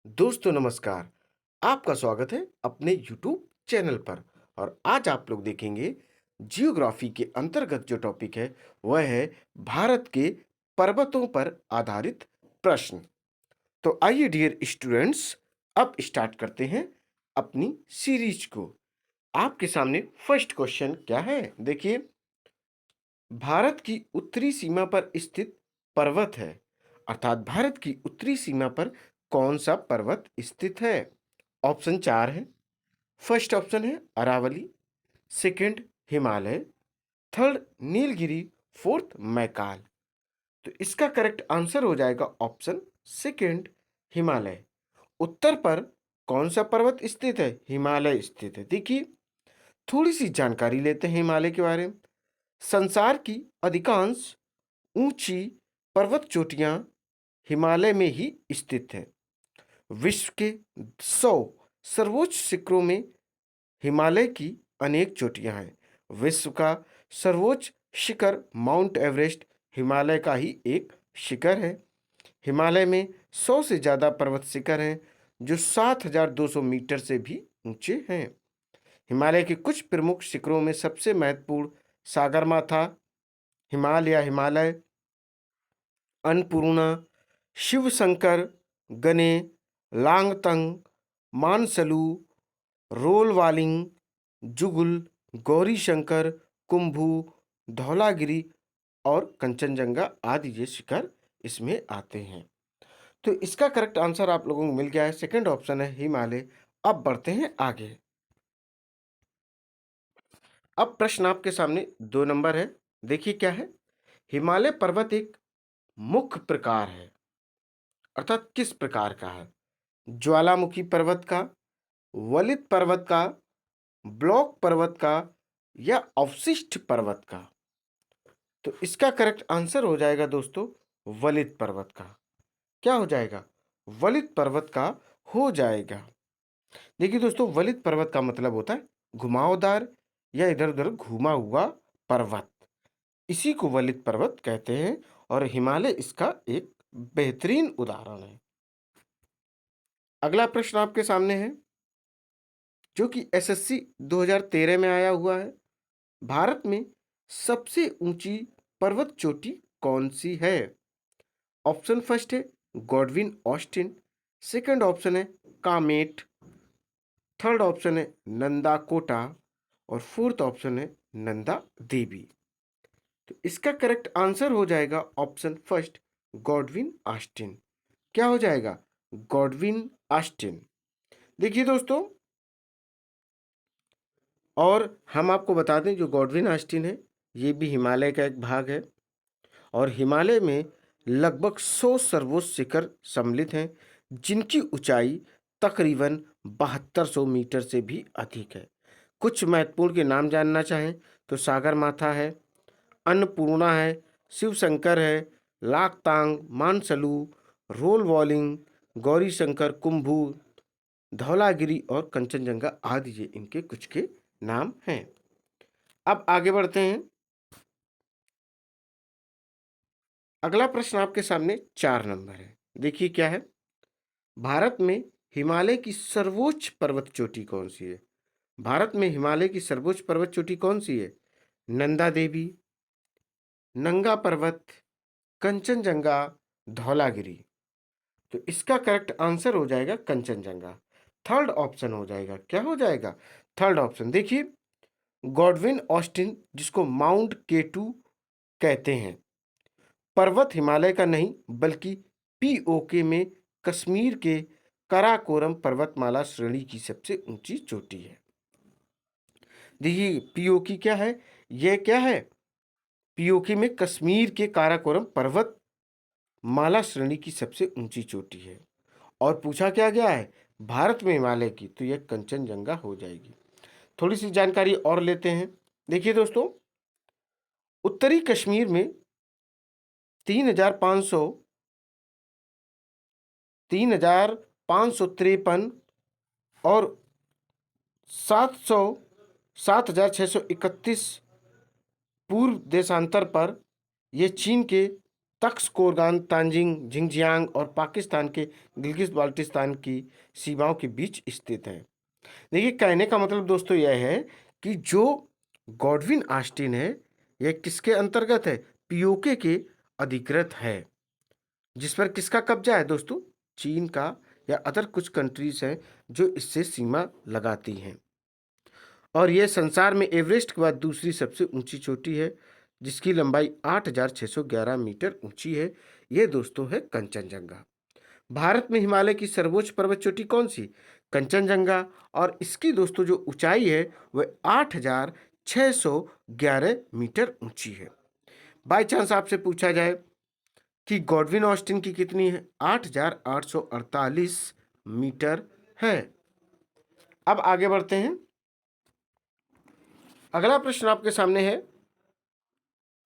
दोस्तों नमस्कार। आपका स्वागत है अपने यूट्यूब चैनल पर। और आज आप लोग देखेंगे जियोग्राफी के अंतर्गत जो टॉपिक है वह है भारत के पर्वतों पर आधारित प्रश्न। तो आइए डियर स्टूडेंट्स, अब स्टार्ट करते हैं अपनी सीरीज को। आपके सामने फर्स्ट क्वेश्चन क्या है, देखिए। भारत की उत्तरी सीमा पर स्थित पर्वत है, अर्थात भारत की उत्तरी सीमा पर कौन सा पर्वत स्थित है? ऑप्शन चार है। फर्स्ट ऑप्शन है Aravali, second Himalaya, third Nilgiri, fourth Maikal. तो इसका करेक्ट आंसर हो जाएगा ऑप्शन सेकंड, हिमालय। उत्तर पर कौन सा पर्वत स्थित है? हिमालय स्थित है। देखिए, थोड़ी सी जानकारी लेते हैं हिमालय के बारे में। संसार की अधिकांश ऊंची पर्वत चोटियां हिमालय में ही स्थित है। विश्व के 100 सर्वोच्च शिखरों में हिमालय की अनेक चोटियां हैं। विश्व का सर्वोच्च शिखर माउंट एवरेस्ट हिमालय का ही एक शिखर है। हिमालय में 100 से ज़्यादा पर्वत शिखर हैं जो 7,200 मीटर से भी ऊंचे हैं। हिमालय के कुछ प्रमुख शिखरों में सबसे महत्वपूर्ण सागरमाथा हिमालय, अन्नपूर्णा, शिवशंकर, गने, लांगतंग, मानसलू, रोलवालिंग, जुगुल, गौरीशंकर, कुंभू, धौलागिरी और कंचनजंगा आदि ये शिखर इसमें आते हैं। तो इसका करेक्ट आंसर आप लोगों को मिल गया है, सेकंड ऑप्शन है हिमालय। अब बढ़ते हैं आगे। अब प्रश्न आपके सामने 2 नंबर है। देखिए क्या है। हिमालय पर्वत एक मुख्य प्रकार है, अर्थात किस प्रकार का है? ज्वालामुखी पर्वत का, वलित पर्वत का, ब्लॉक पर्वत का या अवशिष्ट पर्वत का? तो इसका करेक्ट आंसर हो जाएगा दोस्तों वलित पर्वत का। क्या हो जाएगा? वलित पर्वत का हो जाएगा। देखिए दोस्तों, वलित पर्वत का मतलब होता है घुमावदार या इधर उधर घूमा हुआ पर्वत, इसी को वलित पर्वत कहते हैं। और हिमालय इसका एक बेहतरीन उदाहरण है। अगला प्रश्न आपके सामने है जो कि एसएससी 2013 में आया हुआ है। भारत में सबसे ऊंची पर्वत चोटी कौन सी है? ऑप्शन फर्स्ट है गॉडविन ऑस्टिन, सेकंड ऑप्शन है कामेट, थर्ड ऑप्शन है नंदा कोटा और फोर्थ ऑप्शन है नंदा देवी। तो इसका करेक्ट आंसर हो जाएगा ऑप्शन फर्स्ट गॉडविन ऑस्टिन। क्या हो जाएगा? Godwin Austen. देखिए दोस्तों, और हम आपको बता दें जो गॉडविन ऑस्टिन है ये भी हिमालय का एक भाग है। और हिमालय में लगभग 100 सर्वोच्च शिखर सम्मिलित हैं जिनकी ऊंचाई तकरीबन 7200 मीटर से भी अधिक है। कुछ महत्वपूर्ण के नाम जानना चाहें तो सागरमाथा है, अन्नपूर्णा है, शिवशंकर है, लाकतांग, मानसलू, रोल वॉलिंग, गौरीशंकर, कुंभू, धौलागिरी और कंचनजंगा आदि ये इनके कुछ के नाम हैं। अब आगे बढ़ते हैं। अगला प्रश्न आपके सामने 4 नंबर है। देखिए क्या है। भारत में हिमालय की सर्वोच्च पर्वत चोटी कौन सी है? भारत में हिमालय की सर्वोच्च पर्वत चोटी कौन सी है? नंदा देवी, नंगा पर्वत, कंचनजंगा, धौलागिरी। तो इसका करेक्ट आंसर हो जाएगा कंचनजंगा। थर्ड ऑप्शन हो जाएगा। क्या हो जाएगा? Third option. देखिए, गॉडविन ऑस्टिन जिसको माउंट केटू कहते हैं, पर्वत हिमालय का नहीं बल्कि पीओके में कश्मीर के काराकोरम पर्वतमाला श्रेणी की सबसे ऊंची चोटी है। देखिए पीओके क्या है? यह क्या है? पीओके में कश्मीर के काराकोरम पर्वत माला श्रेणी की सबसे ऊंची चोटी है। और पूछा क्या गया है? भारत में हिमालय की, तो यह कंचनजंगा हो जाएगी। थोड़ी सी जानकारी और लेते हैं। देखिए दोस्तों, उत्तरी कश्मीर में 3,500 3,553 और 7,631 पूर्व देशांतर पर यह चीन के तख्त कोरगान, तांजिंग, झिंगजियांग और पाकिस्तान के गिलगित बाल्टिस्तान की सीमाओं के बीच स्थित है। देखिए, कहने का मतलब दोस्तों यह है कि जो गॉडविन ऑस्टिन है, यह किसके अंतर्गत है? पीओके के अधिकृत है। जिस पर किसका कब्जा है दोस्तों? चीन का, या अदर कुछ कंट्रीज हैं जो इससे सीमा लगाती हैं। और यह संसार में एवरेस्ट के बाद दूसरी सबसे ऊंची चोटी है, जिसकी लंबाई 8,611 मीटर ऊंची है। यह दोस्तों है कंचनजंगा। भारत में हिमालय की सर्वोच्च पर्वत चोटी कौन सी? कंचनजंगा। और इसकी दोस्तों जो ऊंचाई है वह 8,611 मीटर ऊंची है। बाई चांस आपसे पूछा जाए कि गॉडविन ऑस्टिन की कितनी है? 8,848 मीटर है। अब आगे बढ़ते हैं। अगला प्रश्न आपके सामने है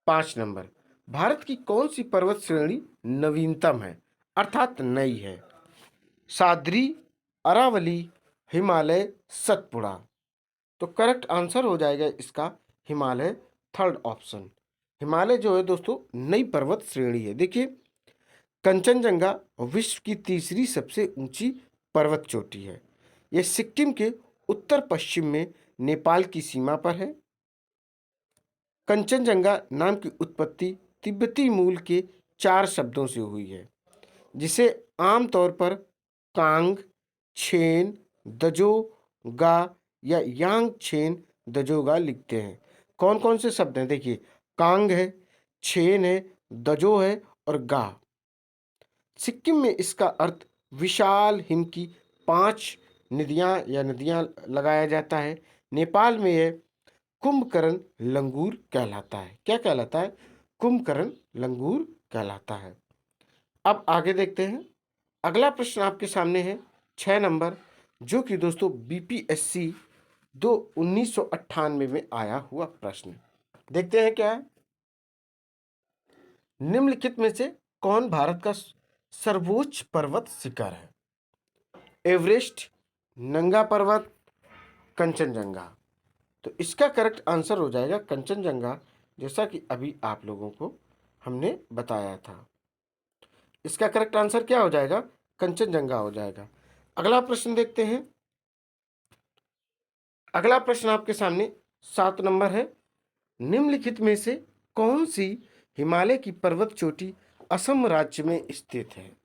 5 नंबर। भारत की कौन सी पर्वत श्रेणी नवीनतम है, अर्थात नई है? साद्री, अरावली, हिमालय, सतपुड़ा। तो करेक्ट आंसर हो जाएगा इसका हिमालय, थर्ड ऑप्शन। हिमालय जो है दोस्तों नई पर्वत श्रेणी है। देखिए, कंचनजंगा विश्व की तीसरी सबसे ऊंची पर्वत चोटी है। यह सिक्किम के उत्तर पश्चिम में नेपाल की सीमा पर है। कंचनजंगा नाम की उत्पत्ति तिब्बती मूल के 4 शब्दों से हुई है, जिसे आमतौर पर कांग, छेन, दजोगा या यांग छेन दजोगा लिखते हैं। कौन कौन से शब्द हैं? देखिए, कांग है, छेन है, दजो है और गा। सिक्किम में इसका अर्थ विशाल हिम की 5 नदियां लगाया जाता है। नेपाल में यह कुंभकर्ण लंगूर कहलाता है। क्या कहलाता है? कुंभकर्ण लंगूर कहलाता है। अब आगे देखते हैं। अगला प्रश्न आपके सामने है 6 नंबर, जो कि दोस्तों बीपीएससी 1998 में आया हुआ प्रश्न। देखते हैं क्या है। निम्नलिखित में से कौन भारत का सर्वोच्च पर्वत शिखर है? एवरेस्ट, नंगा पर्वत, कंचनजंगा। तो इसका करेक्ट आंसर हो जाएगा कंचनजंगा, जैसा कि अभी आप लोगों को हमने बताया था। इसका करेक्ट आंसर क्या हो जाएगा? कंचनजंगा हो जाएगा। अगला प्रश्न देखते हैं। अगला प्रश्न आपके सामने 7 नंबर है। निम्नलिखित में से कौन सी हिमालय की पर्वत चोटी असम राज्य में स्थित है?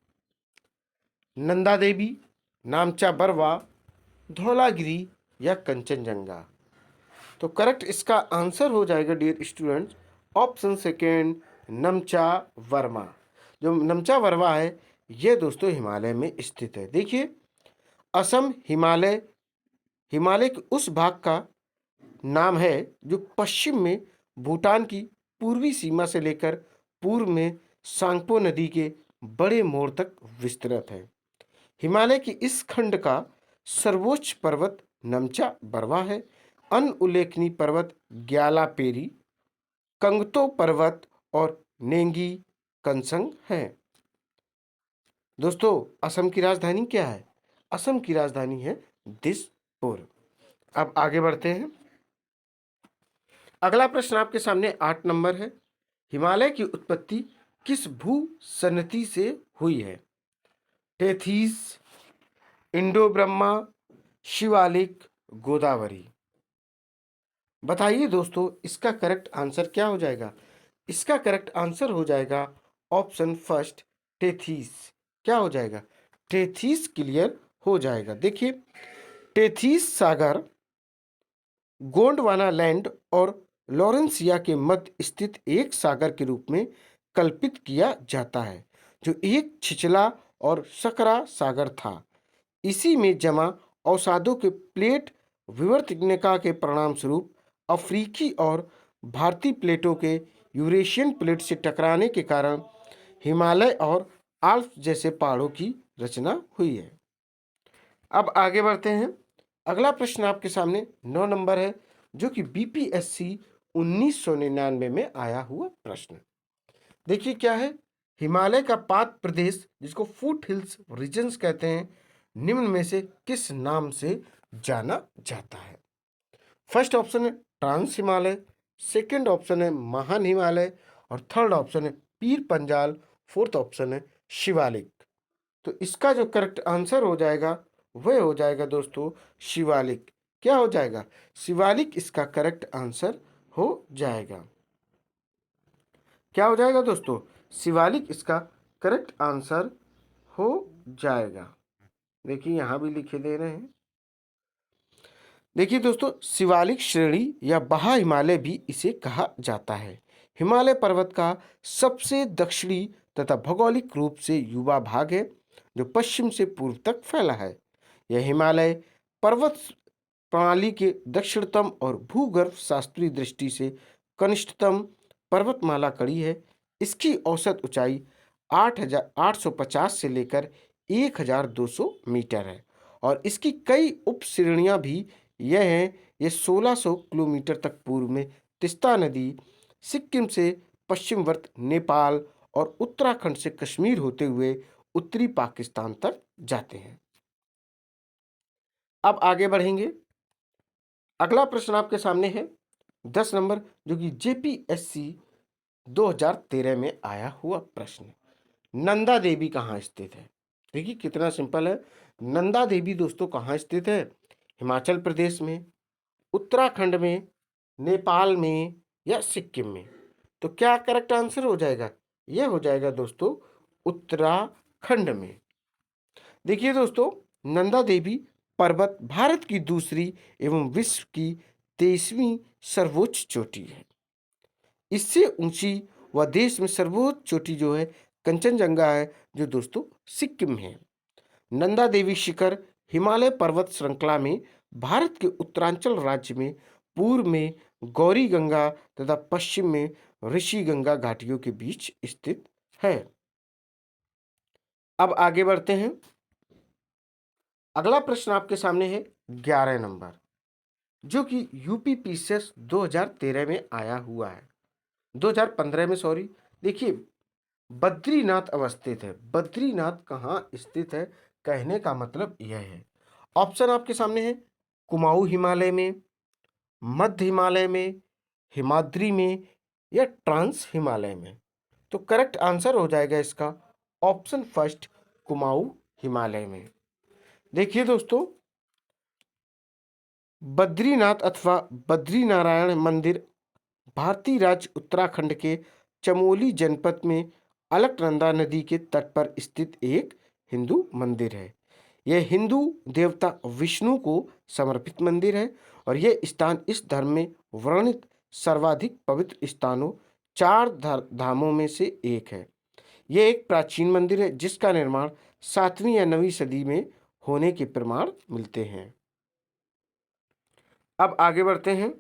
नंदा देवी, नामचा बरवा, धौलागिरी या कंचनजंगा। तो करेक्ट इसका आंसर हो जाएगा dear students, option second, Namcha वर्मा। जो नमचा वर्मा है ये दोस्तों हिमालय में स्थित है। देखिए, असम हिमालय के उस भाग का नाम है जो पश्चिम में भूटान की पूर्वी सीमा से लेकर पूर्व में सांगपो नदी के बड़े मोड़ तक विस्तृत है। हिमालय की इस खंड का सर्वोच्च पर्वत नमचा बरवा है। अन्य उल्लेखनीय पर्वत ग्यालापेरी, कंगतो पर्वत और नेंगी कंसंग हैं। दोस्तों, असम की राजधानी क्या है? असम की राजधानी है दिसपुर। अब आगे बढ़ते हैं। अगला प्रश्न आपके सामने 8 नंबर है। हिमालय की उत्पत्ति किस भू सन्नति से हुई है? टेथीस, इंडो ब्रह्मा, शिवालिक, गोदावरी। बताइए दोस्तों, इसका करेक्ट आंसर क्या हो जाएगा? इसका करेक्ट आंसर हो जाएगा ऑप्शन फर्स्ट, टेथीस। क्या हो जाएगा? टेथीस क्लियर हो जाएगा। देखिए, टेथीस सागर गोंडवाना लैंड और लॉरेंसिया के मध्य स्थित एक सागर के रूप में कल्पित किया जाता है, जो एक छिछला और सकरा सागर था। इसी में जमा अवसादों के प्लेट विवर्तनिकता के परिणाम स्वरूप अफ्रीकी और भारतीय प्लेटों के यूरेशियन प्लेट से टकराने के कारण हिमालय और आल्प्स जैसे पहाड़ों की रचना हुई है। अब आगे बढ़ते हैं। अगला प्रश्न आपके सामने 9 नंबर है, जो कि बीपीएससी 1999 में आया हुआ प्रश्न। देखिए क्या है। हिमालय का पाद प्रदेश, जिसको फुट हिल्स रीजन्स कहते हैं, निम्न में से किस नाम से जाना जाता है? फर्स्ट ऑप्शन है ट्रांस हिमालय, सेकंड ऑप्शन है महान हिमालय और थर्ड ऑप्शन है पीर पंजाल, फोर्थ ऑप्शन है शिवालिक। तो इसका जो करेक्ट आंसर हो जाएगा वह हो जाएगा दोस्तों शिवालिक। क्या हो जाएगा? शिवालिक इसका करेक्ट आंसर हो जाएगा। क्या हो जाएगा दोस्तों? शिवालिक इसका करेक्ट आंसर हो जाएगा। देखिए यहां भी लिखे दे रहे हैं। देखिए दोस्तों, शिवालिक श्रेणी या बहा हिमालय भी इसे कहा जाता है। हिमालय पर्वत का सबसे दक्षिणी तथा भौगोलिक रूप से युवा भाग है, जो पश्चिम से पूर्व तक फैला है। यह हिमालय पर्वत प्रणाली के दक्षिणतम और भूगर्भ शास्त्रीय दृष्टि से कनिष्ठतम पर्वतमाला कड़ी है। इसकी औसत ऊंचाई 8,850 से लेकर 1,200 मीटर है और इसकी कई उप श्रेणियां भी यह हैं। ये 1600 किलोमीटर तक पूर्व में तिस्ता नदी, सिक्किम से पश्चिमवर्त नेपाल और उत्तराखंड से कश्मीर होते हुए उत्तरी पाकिस्तान तक जाते हैं। अब आगे बढ़ेंगे। अगला प्रश्न आपके सामने है 10 नंबर, जो कि जेपीएससी 2013 में आया हुआ प्रश्न। नंदा देवी कहाँ स्थित है? देखिए कितना सिंपल है। नंदा देवी दोस्तों कहाँ स्थित है? हिमाचल प्रदेश में, उत्तराखंड में, नेपाल में या सिक्किम में? तो क्या करेक्ट आंसर हो जाएगा? यह हो जाएगा दोस्तों उत्तराखंड में। देखिए दोस्तों, नंदा देवी पर्वत भारत की दूसरी एवं विश्व की 23वीं सर्वोच्च चोटी है। इससे ऊंची व देश में सर्वोच्च चोटी जो है कंचनजंगा है, जो दोस्तों सिक्किम में है। नंदा देवी शिखर हिमालय पर्वत श्रृंखला में भारत के उत्तरांचल राज्य में पूर्व में गौरी गंगा तथा पश्चिम में ऋषि गंगा घाटियों के बीच स्थित है। अब आगे बढ़ते हैं। अगला प्रश्न आपके सामने है 11 नंबर, जो कि यूपी पीसीएस 2013 में आया हुआ है, 2015 में सॉरी। देखिए बद्रीनाथ अवस्थित है। बद्रीनाथ कहाँ स्थित है? कहने का मतलब यह है, ऑप्शन आपके सामने है कुमाऊं हिमालय में, मध्य हिमालय में, हिमाद्री में या ट्रांस हिमालय में। तो करेक्ट आंसर हो जाएगा इसका ऑप्शन फर्स्ट, कुमाऊं हिमालय में। देखिए दोस्तों, बद्रीनाथ अथवा बद्रीनारायण मंदिर भारतीय राज्य उत्तराखंड के चमोली जनपद में अलकनंदा नदी के तट पर स्थित एक हिंदू मंदिर है। यह हिंदू देवता विष्णु को समर्पित मंदिर है और यह स्थान इस धर्म में वर्णित सर्वाधिक पवित्र स्थानों 4 धामों में से एक है। यह एक प्राचीन मंदिर है जिसका निर्माण 7वीं या 9वीं सदी में होने के प्रमाण मिलते हैं। अब आगे बढ़ते हैं।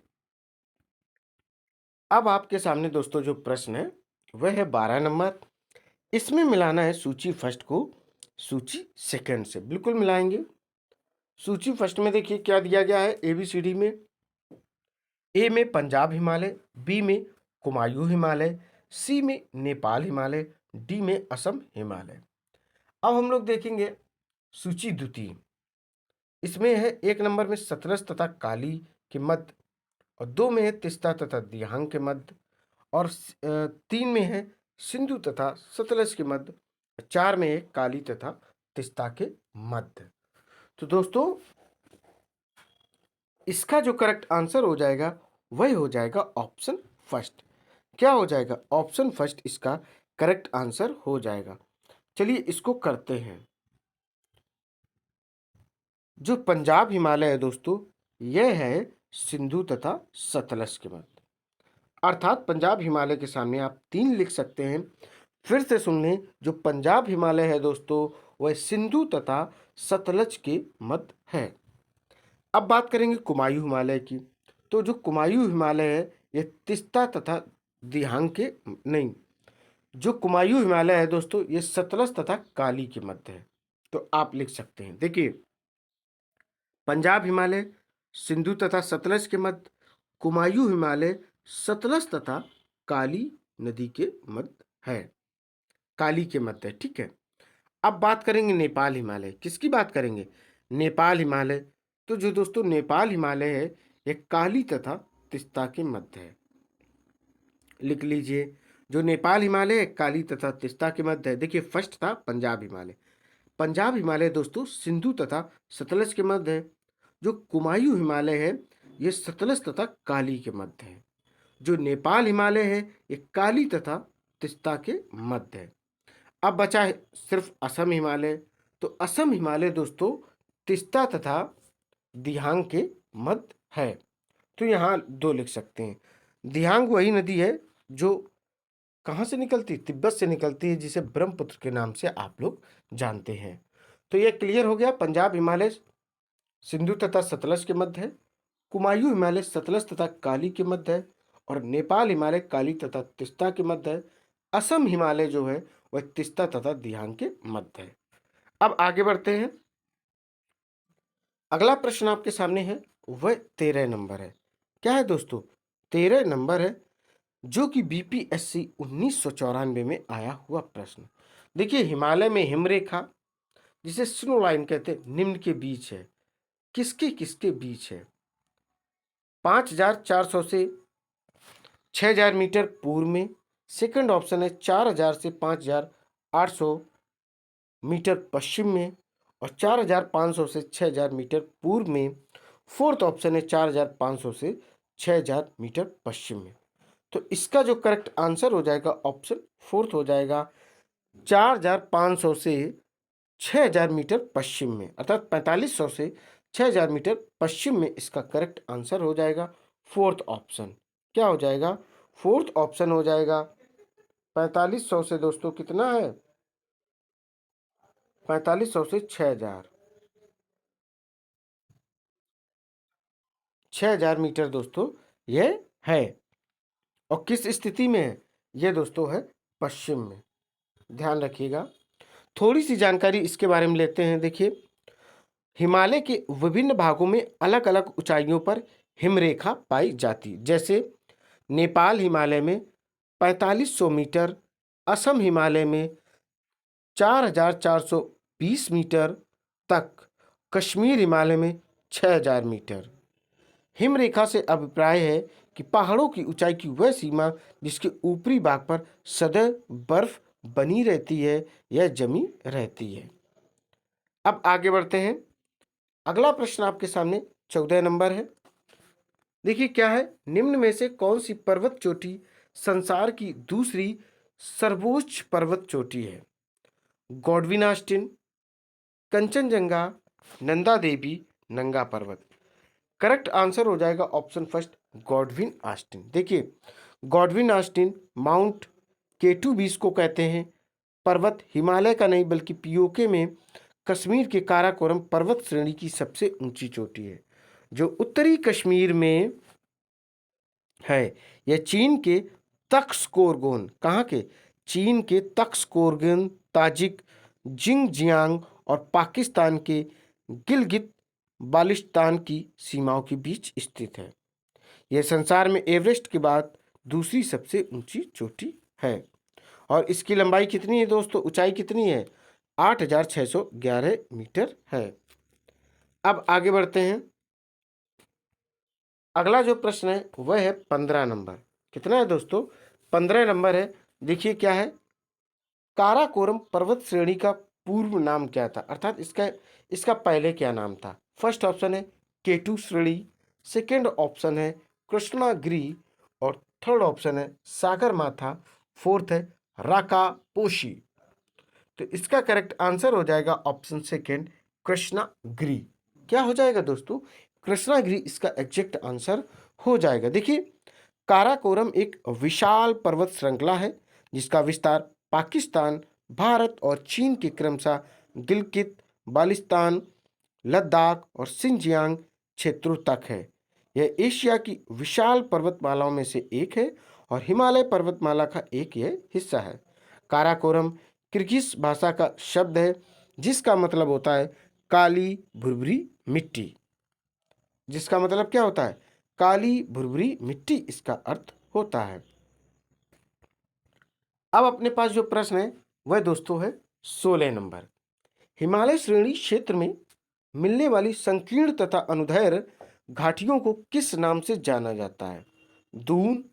अब आपके सामने दोस्तों जो प्रश्न है वह है 12 नंबर। इसमें मिलाना है सूची फर्स्ट को सूची सेकंड से। बिल्कुल मिलाएंगे। सूची फर्स्ट में देखिए क्या दिया गया है एबीसीडी में। ए में पंजाब हिमालय, बी में कुमायूं हिमालय, सी में नेपाल हिमालय, डी में असम हिमालय। अब हम लोग देखेंगे सूची द्वितीय। इसमें है 1 नंबर में सतलज तथा काली के मध्य, और 2 में है तिस्ता तथा दियांग के मध्य, और 3 में है सिंधु तथा सतलज के मध्य, 4 में है काली तथा तिस्ता के मध्य। तो दोस्तों इसका जो करेक्ट आंसर हो जाएगा वह हो जाएगा ऑप्शन फर्स्ट। क्या हो जाएगा? ऑप्शन फर्स्ट इसका करेक्ट आंसर हो जाएगा। चलिए इसको करते हैं। जो पंजाब हिमालय है दोस्तों, यह है सिंधु तथा सतलज के मध्य, अर्थात पंजाब हिमालय के सामने आप 3 लिख सकते हैं। फिर से सुन लें, जो पंजाब हिमालय है दोस्तों वह सिंधु तथा सतलज के मध्य है। अब बात करेंगे कुमायूं हिमालय की। तो जो कुमायूं हिमालय है यह तिस्ता तथा दियांग के नहीं, जो कुमायूं हिमालय है दोस्तों ये सतलज तथा काली के मध्य है। तो आप लिख सकते हैं, देखिए पंजाब हिमालय सिंधु तथा सतलज के मध्य, कुमायूं हिमालय सतलज तथा काली नदी के मध्य है, काली के मध्य है। ठीक है। अब बात करेंगे नेपाल हिमालय। किसकी बात करेंगे? नेपाल हिमालय। तो जो दोस्तों नेपाल हिमालय है यह काली तथा तिस्ता के मध्य है, लिख लीजिए। जो नेपाल हिमालय है काली तथा तिस्ता के मध्य है। देखिए फर्स्ट था पंजाब हिमालय। पंजाब हिमालय दोस्तों सिंधु तथा सतलज के मध्य है। जो कुमायूं हिमालय है ये सतलज तथा काली के मध्य है। जो नेपाल हिमालय है ये काली तथा तिस्ता के मध्य है। अब बचा है सिर्फ असम हिमालय। तो असम हिमालय दोस्तों तिस्ता तथा दिहांग के मध्य है। तो यहाँ दो लिख सकते हैं। दिहांग वही नदी है जो कहाँ से निकलती, तिब्बत से निकलती है, जिसे ब्रह्मपुत्र के नाम से आप लोग जानते हैं। तो ये क्लियर हो गया। पंजाब हिमालय सिंधु तथा सतलज के मध्य है। कुमायूं हिमालय सतलज तथा काली के मध्य है। और नेपाल हिमालय काली तथा तिस्ता के मध्य है। असम हिमालय जो है वह तिस्ता तथा दिहांग के मध्य है। अब आगे बढ़ते हैं। अगला प्रश्न आपके सामने है वह 13 नंबर है। क्या है दोस्तों? 13 नंबर है जो कि बीपीएससी 1994 में आया हुआ प्रश्न। देखिए हिमालय में हिमरेखा जिसे स्नो लाइन कहते हैं निम्न के बीच है। किसके किसके बीच है? 5400 से 6000 मीटर पूर्व में। सेकंड ऑप्शन है 4000 से 5800 मीटर पश्चिम में। और 4500 से 6000 मीटर पूर्व में। फोर्थ ऑप्शन है 4500 से 6000 मीटर पश्चिम में। तो इसका जो करेक्ट आंसर हो जाएगा ऑप्शन फोर्थ हो जाएगा 4500 से 6000 मीटर पश्चिम में, अर्थात 4500 से 6000 मीटर पश्चिम में इसका करेक्ट आंसर हो जाएगा फोर्थ ऑप्शन। क्या हो जाएगा? फोर्थ ऑप्शन हो जाएगा। 4500 से दोस्तों कितना है? 4500 से 6000 मीटर दोस्तों ये है। और किस स्थिति में है? ये दोस्तों है पश्चिम में। ध्यान रखिएगा। थोड़ी सी जानकारी इसके बारे में लेते हैं। देखिए हिमालय के विभिन्न भागों में अलग अलग ऊंचाइयों पर हिमरेखा पाई जाती। जैसे नेपाल हिमालय में 4500 मीटर, असम हिमालय में 4420 मीटर तक, कश्मीर हिमालय में 6000 मीटर। हिमरेखा से अभिप्राय है कि पहाड़ों की ऊंचाई की वह सीमा जिसके ऊपरी भाग पर सदैव बर्फ बनी रहती है या जमी रहती है। अब आगे बढ़ते हैं। अगला प्रश्न आपके सामने 14 नंबर है। देखिए क्या है? निम्न में से कौन सी पर्वत चोटी संसार की दूसरी सर्वोच्च पर्वत चोटी है? गॉडविन ऑस्टिन, कंचनजंगा, नंदा देवी, नंगा पर्वत। करेक्ट आंसर हो जाएगा ऑप्शन फर्स्ट गॉडविन ऑस्टिन। देखिए गॉडविन ऑस्टिन माउंट K220 को कहते हैं। पर्वत हिमालय का नहीं बल्कि पीओके में कश्मीर के काराकोरम पर्वत श्रेणी की सबसे ऊंची चोटी है जो उत्तरी कश्मीर में है। यह चीन के तख्तस्कोर्गोन, कहाँ के? चीन के तख्तस्कोर्गोन, ताजिक जिंगजियांग और पाकिस्तान के गिलगित बाल्टिस्तान की सीमाओं के बीच स्थित है। यह संसार में एवरेस्ट के बाद दूसरी सबसे ऊंची चोटी है। और इसकी लंबाई कितनी है दोस्तों? ऊंचाई कितनी है? 8611 मीटर है। अब आगे बढ़ते हैं। अगला जो प्रश्न है वह है 15 नंबर। कितना है दोस्तों? 15 नंबर है। देखिए क्या है? काराकोरम पर्वत श्रेणी का पूर्व नाम क्या था, अर्थात इसका पहले क्या नाम था? फर्स्ट ऑप्शन है K2 श्रेणी, सेकेंड ऑप्शन है कृष्णागिरी और थर्ड ऑप्शन है सागरमाथा, फोर्थ है राकापोशी। तो इसका करेक्ट आंसर हो जाएगा ऑप्शन सेकेंड कृष्णागिरी। क्या हो जाएगा दोस्तों? कृष्णागिरी इसका एग्जैक्ट आंसर हो जाएगा। देखिए काराकोरम एक विशाल पर्वत श्रृंखला है जिसका विस्तार पाकिस्तान, भारत और चीन के क्रमशः गिलगित बाल्टिस्तान, लद्दाख और सिंजियांग क्षेत्रों तक है। यह एशिया की विशाल पर्वतमालाओं में से एक है और हिमालय पर्वतमाला का एक यह हिस्सा है। काराकोरम किर्गिज भाषा का शब्द है जिसका मतलब होता है काली भुरभुरी मिट्टी। जिसका मतलब क्या होता है? काली भुरभुरी मिट्टी इसका अर्थ होता है। अब अपने पास जो प्रश्न है वह दोस्तों है 16 नंबर। हिमालय श्रेणी क्षेत्र में मिलने वाली संकीर्ण तथा अनुदैर्घ्य घाटियों को किस नाम से जाना जाता है? दून,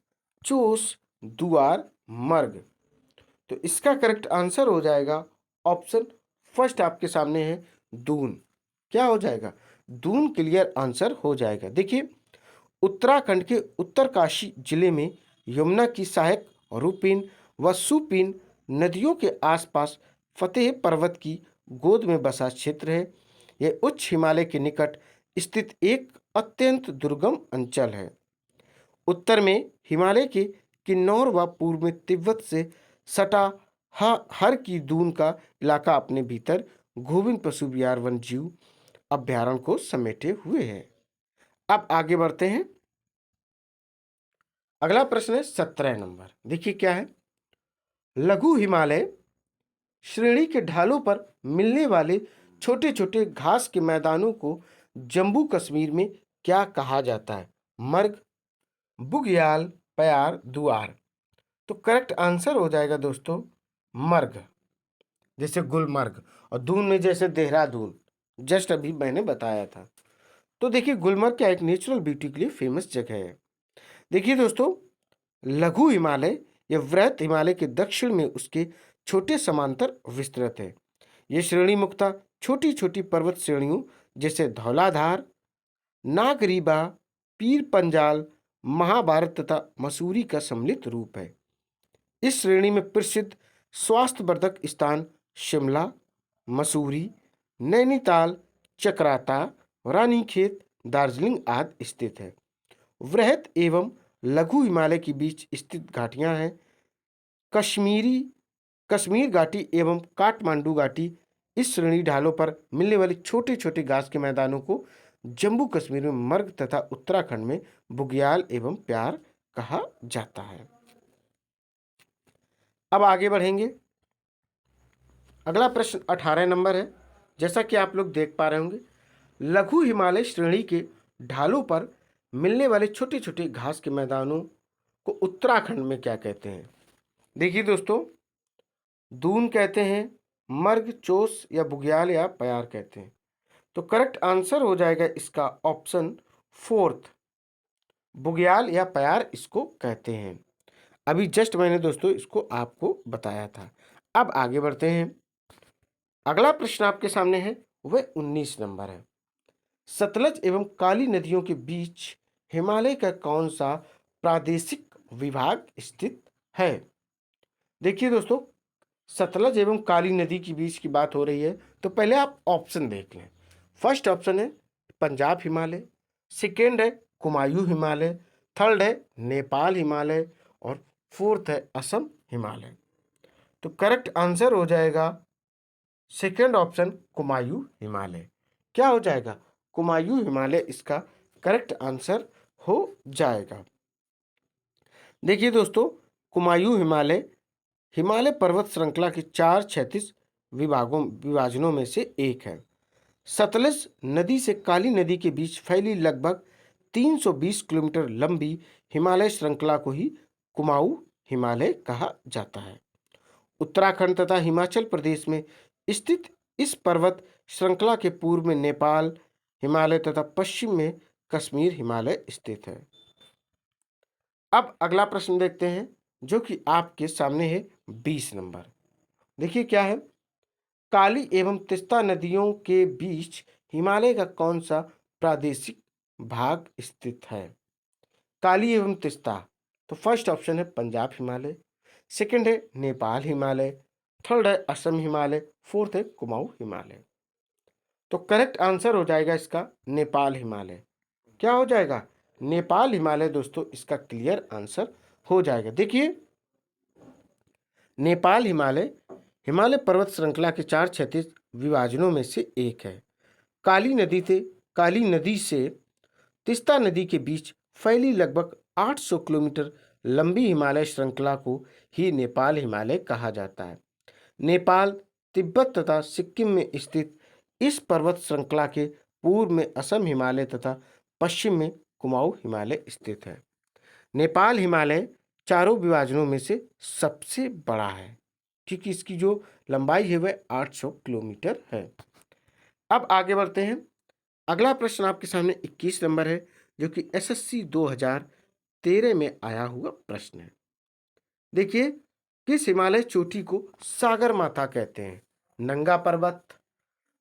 चोस, दुआर मर्ग। तो इसका करेक्ट आंसर हो जाएगा ऑप्शन फर्स्ट आपके सामने है दून। क्या हो जाएगा? दून क्लियर आंसर हो जाएगा। देखिए, उत्तराखंड के उत्तरकाशी जिले में यमुना की सहायक रूपिन व सुपिन नदियों के आसपास फतेह पर्वत की गोद में बसा क्षेत्र है। यह उच्च हिमालय के निकट स्थित एक अत्यंत दुर्गम अंचल है। उत्तर में हिमालय के किन्नौर व पूर्व में तिब्बत से सटा हर की दून का इलाका अपने भीतर गोविंद पशु विहार वन जीव अभ्यारण्य को समेटे हुए है। अब आगे बढ़ते हैं। अगला प्रश्न है 17 नंबर। देखिए क्या है? लघु हिमालय श्रेणी के ढालों पर मिलने वाले छोटे छोटे घास के मैदानों को जम्मू कश्मीर में क्या कहा जाता है? मर्ग, बुग्याल, प्यार, दुआर। तो करेक्ट आंसर हो जाएगा दोस्तों मर्ग, जैसे गुलमर्ग, और दून में जैसे देहरादून, जस्ट अभी मैंने बताया था। तो देखिए, गुलमर्ग क्या एक नेचुरल ब्यूटी के लिए फेमस जगह है। देखिए दोस्तों, लघु हिमालय या वृहत हिमालय के दक्षिण में उसके छोटे समांतर विस्तृत है। ये श्रेणी मुख्यतः छोटी छोटी पर्वत श्रेणियों जैसे धौलाधार, नागरीबा, पीर पंजाल, महाभारत तथा मसूरी का सम्मिलित रूप है। इस श्रेणी में प्रसिद्ध स्वास्थ्यवर्धक स्थान शिमला, मसूरी, नैनीताल, चक्राता, रानीखेत, दार्जिलिंग आदि स्थित है। वृहत एवं लघु हिमालय के बीच स्थित घाटियां हैं कश्मीर घाटी एवं काठमांडू घाटी। इस श्रेणी ढालों पर मिलने वाले छोटे छोटे घास के मैदानों को जम्मू कश्मीर में मर्ग तथा उत्तराखंड में बुग्याल एवं प्यार कहा जाता है। अब आगे बढ़ेंगे। अगला प्रश्न 18 नंबर है। जैसा कि आप लोग देख पा रहे होंगे, लघु हिमालय श्रेणी के ढालों पर मिलने वाले छोटे छोटे घास के मैदानों को उत्तराखंड में क्या कहते हैं? देखिए दोस्तों, दून कहते हैं, मर्ग, चोस या बुग्याल या प्यार कहते हैं। तो करेक्ट आंसर हो जाएगा इसका ऑप्शन फोर्थ, बुग्याल या प्यार इसको कहते हैं। अभी जस्ट मैंने दोस्तों इसको आपको बताया था। अब आगे बढ़ते हैं। अगला प्रश्न आपके सामने है, वह 19 नंबर है। सतलज एवं काली नदियों के बीच हिमालय का कौन सा प्रादेशिक विभाग स्थित है? देखिए दोस्तों, सतलज एवं काली नदी के बीच की बात हो रही है, तो पहले आप ऑप्शन देख लें। फर्स्ट ऑप्शन है पंजाब हिमालय, सेकेंड है कुमायूं हिमालय, थर्ड है नेपाल हिमालय, और फोर्थ है असम हिमालय। तो करेक्ट आंसर हो जाएगा सेकेंड ऑप्शन कुमायूं हिमालय। क्या हो जाएगा? कुमायूं हिमालय इसका करेक्ट आंसर हो जाएगा। देखिए दोस्तों, कुमायूं हिमालय हिमालय पर्वत श्रृंखला के 4 क्षैतिज विभाजनों में से एक है। सतलज नदी से काली नदी के बीच फैली लगभग 320 किलोमीटर लंबी हिमालय श्रृंखला को ही कुमाऊं हिमालय कहा जाता है। उत्तराखंड तथा हिमाचल प्रदेश में स्थित इस पर्वत श्रृंखला के पूर्व में नेपाल हिमालय तथा पश्चिम में कश्मीर हिमालय स्थित है। अब अगला प्रश्न देखते हैं, जो कि आपके सामने है 20 नंबर। देखिए क्या है? काली एवं तिस्ता नदियों के बीच हिमालय का कौन सा प्रादेशिक भाग स्थित है? काली एवं तिस्ता, तो फर्स्ट ऑप्शन है पंजाब हिमालय, सेकंड है नेपाल हिमालय, थर्ड है असम हिमालय, फोर्थ है कुमाऊं हिमालय। तो करेक्ट आंसर हो जाएगा इसका नेपाल हिमालय। क्या हो जाएगा? नेपाल हिमालय दोस्तों इसका क्लियर आंसर हो जाएगा। देखिए, नेपाल हिमालय हिमालय पर्वत श्रृंखला के 4 क्षैतिज विभाजनों में से एक है। काली नदी से तिस्ता नदी के बीच फैली लगभग 800 किलोमीटर लंबी हिमालय श्रृंखला को ही नेपाल हिमालय कहा जाता है। नेपाल, तिब्बत तथा सिक्किम में स्थित इस पर्वत श्रृंखला के पूर्व में असम हिमालय तथा पश्चिम में कुमाऊं हिमालय स्थित है। नेपाल हिमालय चारों विभाजनों में से सबसे बड़ा है, क्योंकि इसकी जो लंबाई है वह 800 किलोमीटर है। अब आगे बढ़ते हैं। अगला प्रश्न आपके सामने 21 नंबर है, जो कि एसएससी 2013 में आया हुआ प्रश्न है। देखिए, किस हिमालय चोटी को सागर माता कहते हैं? नंगा पर्वत,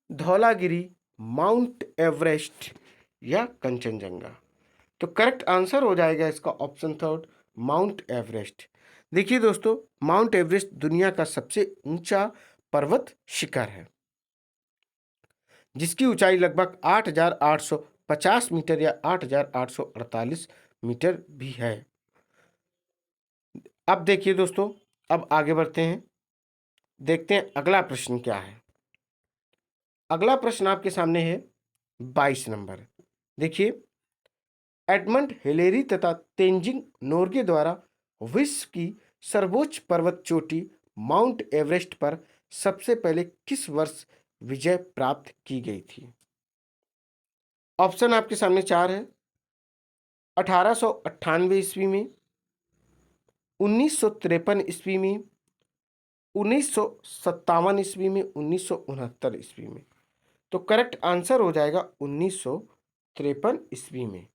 धौलागिरी, माउंट एवरेस्ट या कंचनजंगा? तो करेक्ट आंसर हो जाएगा इसका ऑप्शन थर्ड, माउंट एवरेस्ट। देखिए दोस्तों, माउंट एवरेस्ट दुनिया का सबसे ऊंचा पर्वत शिखर है, जिसकी ऊंचाई लगभग 8,850 मीटर या 8,848 मीटर भी है। अब देखिए दोस्तों, अब आगे बढ़ते हैं, देखते हैं अगला प्रश्न क्या है। अगला प्रश्न आपके सामने है 22 नंबर। देखिए, एडमंड हिलेरी तथा तेंजिंग नोर्गे द्वारा विश्व की सर्वोच्च पर्वत चोटी माउंट एवरेस्ट पर सबसे पहले किस वर्ष विजय प्राप्त की गई थी? ऑप्शन आपके सामने चार है। 1898 ईस्वी में, 1953 ईस्वी में, 1957 ईस्वी में, 1969 ईस्वी में। तो करेक्ट आंसर हो जाएगा 1953 ईस्वी में।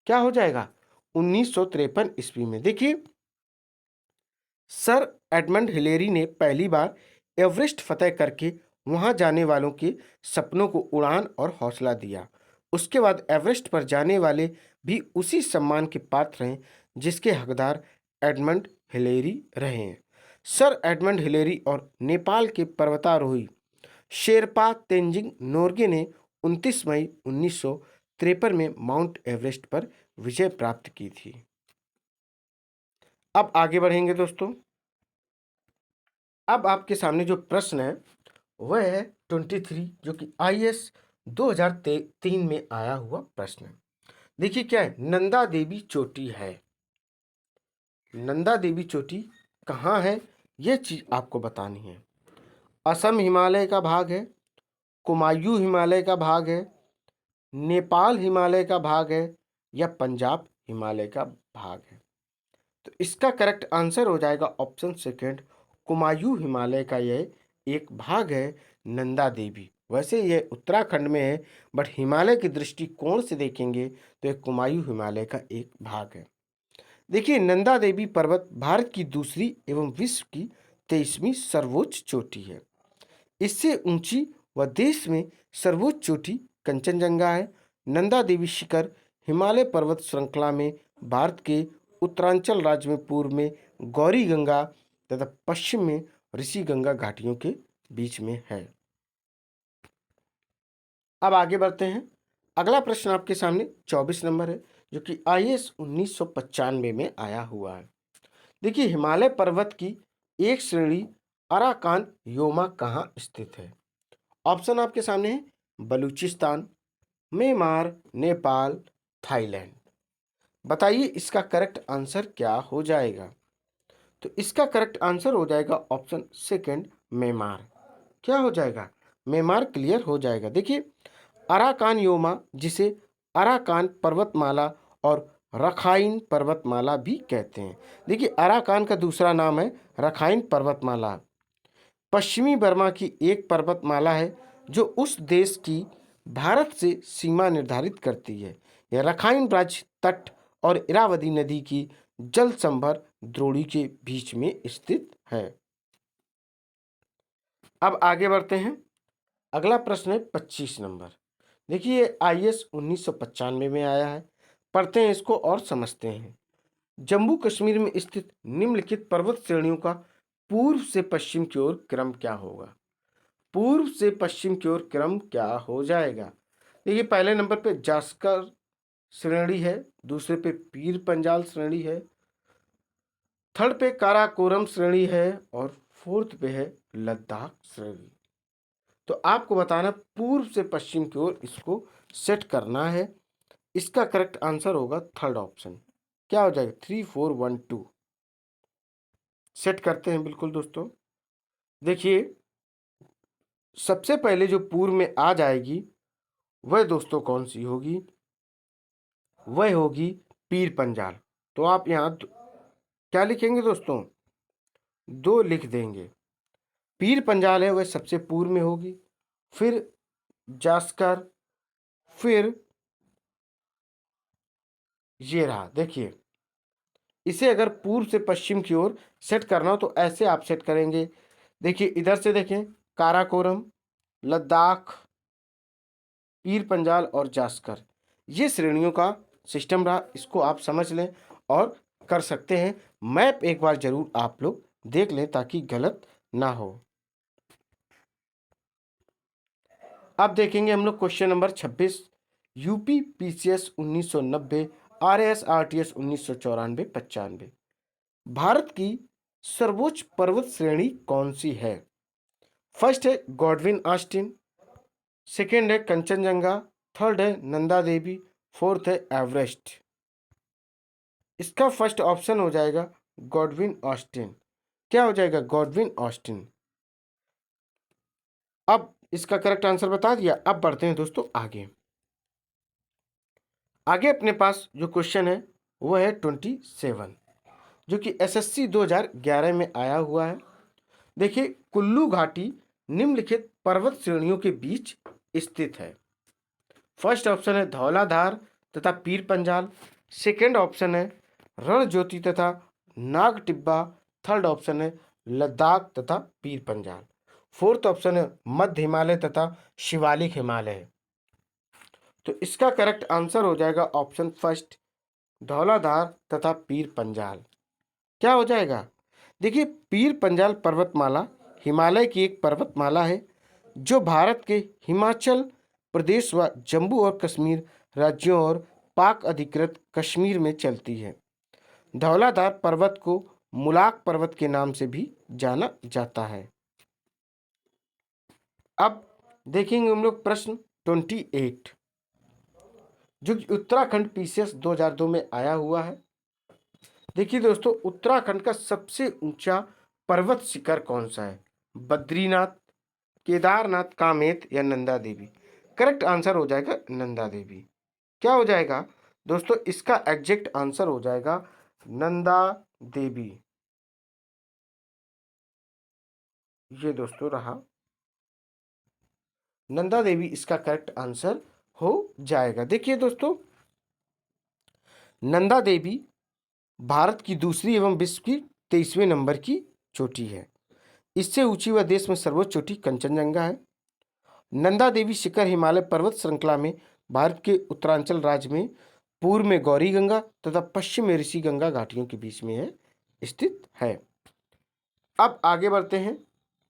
क्या हो जाएगा? 1953 ईस्वी में। देखिए, सर एडमंड हिलेरी ने पहली बार एवरेस्ट फतेह करके वहां जाने वालों के सपनों को उड़ान और हौसला दिया। उसके बाद एवरेस्ट पर जाने वाले भी उसी सम्मान के पात्र हैं जिसके हकदार एडमंड हिलेरी रहे हैं। सर एडमंड हिलेरी और नेपाल के पर्वतारोही शेरपा तेंजिंग नोर्गे ने 29 मई 1953 में माउंट एवरेस्ट पर विजय प्राप्त की थी। अब आगे बढ़ेंगे दोस्तों। अब आपके सामने जो प्रश्न है वह है 23, जो कि IAS 2003 में आया हुआ प्रश्न है। देखिए क्या है, नंदा देवी चोटी है। नंदा देवी चोटी कहाँ है, यह चीज आपको बतानी है। असम हिमालय का भाग है, कुमायूं हिमालय का भाग है, नेपाल हिमालय का भाग है या पंजाब हिमालय का भाग है? तो इसका करेक्ट आंसर हो जाएगा ऑप्शन सेकंड, कुमायूं हिमालय का यह एक भाग है नंदा देवी। वैसे यह उत्तराखंड में है, बट हिमालय के दृष्टिकोण से देखेंगे तो यह कुमायूं हिमालय का एक भाग है। देखिए, नंदा देवी पर्वत भारत की दूसरी एवं विश्व की 23वीं सर्वोच्च चोटी है। इससे ऊंची व देश में सर्वोच्च चोटी कंचनजंगा है। नंदा देवी शिखर हिमालय पर्वत श्रृंखला में भारत के उत्तरांचल राज्य में पूर्व में गौरी गंगा तथा पश्चिम में ऋषि गंगा घाटियों के बीच में है। अब आगे बढ़ते हैं। अगला प्रश्न आपके सामने 24 नंबर है, जो कि IAS 1995 में आया हुआ है। देखिए, हिमालय पर्वत की एक श्रेणी अराकान योमा कहाँ स्थित है? ऑप्शन आपके सामने है, बलूचिस्तान, म्यांमार, नेपाल, थाईलैंड। बताइए इसका करेक्ट आंसर क्या हो जाएगा? तो इसका करेक्ट आंसर हो जाएगा ऑप्शन सेकंड, म्यांमार। क्या हो जाएगा? म्यांमार क्लियर हो जाएगा। देखिए, अराकान योमा, जिसे अराकान पर्वतमाला और रखाइन पर्वतमाला भी कहते हैं। देखिए, अराकान का दूसरा नाम है रखाइन पर्वतमाला। पश्चिमी बर्मा की एक पर्वतमाला है जो उस देश की भारत से सीमा निर्धारित करती है। यह रखाइन राज्य तट और इरावदी नदी की जल संभर द्रोणी के बीच में स्थित है। अब आगे बढ़ते हैं। अगला प्रश्न है 25 नंबर। देखिए, IAS 1995 में आया है। पढ़ते हैं इसको और समझते हैं। जम्मू कश्मीर में स्थित निम्नलिखित पर्वत श्रेणियों का पूर्व से पश्चिम की ओर क्रम क्या होगा? पूर्व से पश्चिम की ओर क्रम क्या हो जाएगा? देखिए, पहले नंबर पे जास्कर श्रेणी है, दूसरे पे पीर पंजाल श्रेणी है, थर्ड पे काराकोरम श्रेणी है और फोर्थ पे है लद्दाख श्रेणी। तो आपको बताना पूर्व से पश्चिम की ओर इसको सेट करना है। इसका करेक्ट आंसर होगा थर्ड ऑप्शन। क्या हो जाएगा? 3 4 1 2। सेट करते हैं बिल्कुल दोस्तों। देखिए, सबसे पहले जो पूर्व में आ जाएगी वह दोस्तों कौन सी होगी? वह होगी पीर पंजाल। तो आप यहाँ क्या लिखेंगे दोस्तों? 2 लिख देंगे। पीर पंजाल है वह सबसे पूर्व में होगी, फिर जास्कर, फिर ये रहा। देखिए, इसे अगर पूर्व से पश्चिम की ओर सेट करना हो तो ऐसे आप सेट करेंगे। देखिए इधर से देखें, काराकोरम, लद्दाख, पीर पंजाल और जास्कर, ये श्रेणियों का सिस्टम रहा। इसको आप समझ लें और कर सकते हैं। मैप एक बार जरूर आप लोग देख लें ताकि गलत ना हो। अब देखेंगे हम लोग question number 26, UP PCS 1990, RAS RTS 1994 95। Bharat की सर्वोच्च पर्वत श्रेणी कौन सी है? फर्स्ट है गॉडविन ऑस्टिन, सेकेंड है कंचनजंगा, थर्ड है नंदा देवी, फोर्थ है एवरेस्ट। इसका फर्स्ट ऑप्शन हो जाएगा गॉडविन ऑस्टिन। क्या हो जाएगा? Godwin Austen. अब इसका करेक्ट आंसर बता दिया। अब बढ़ते हैं दोस्तों आगे। आगे अपने पास जो क्वेश्चन है वो है 27, जो कि एसएससी 2011 में आया हुआ है। देखिए, कुल्लू घाटी निम्नलिखित पर्वत श्रेणियों के बीच स्थित है। फर्स्ट ऑप्शन है धौलाधार तथा पीर पंजाल, सेकेंड ऑप्शन है रणज्योति तथा नाग टिब्बा, थर्ड ऑप्शन है लद्दाख तथा पीर पंजाल, फोर्थ ऑप्शन है मध्य हिमालय तथा शिवालिक हिमालय। तो इसका करेक्ट आंसर हो जाएगा ऑप्शन फर्स्ट, धौलाधार तथा पीर पंजाल। क्या हो जाएगा? देखिए, पीर पंजाल पर्वतमाला हिमालय की एक पर्वतमाला है जो भारत के हिमाचल प्रदेश व जम्मू और कश्मीर राज्यों और पाक अधिकृत कश्मीर में चलती है। धौलाधार पर्वत को मुलाक पर्वत के नाम से भी जाना जाता है। अब देखेंगे हम लोग प्रश्न 28, जो कि उत्तराखंड पीसीएस 2002 में आया हुआ है। देखिए दोस्तों, उत्तराखंड का सबसे ऊंचा पर्वत शिखर कौन सा है? बद्रीनाथ, केदारनाथ, कामेत या नंदा देवी? करेक्ट आंसर हो जाएगा नंदा देवी। क्या हो जाएगा दोस्तों? इसका एग्जैक्ट आंसर हो जाएगा नंदा देवी। ये दोस्तों रहा नंदा देवी, इसका करेक्ट आंसर हो जाएगा। देखिए दोस्तों, नंदा देवी भारत की दूसरी एवं विश्व की 23वें नंबर की चोटी है। इससे ऊंची व देश में सर्वोच्च चोटी कंचनजंगा है। नंदा देवी शिखर हिमालय पर्वत श्रृंखला में भारत के उत्तरांचल राज्य में पूर्व में गौरी गंगा तथा पश्चिम में ऋषि गंगा घाटियों के बीच में है स्थित है। अब आगे बढ़ते हैं।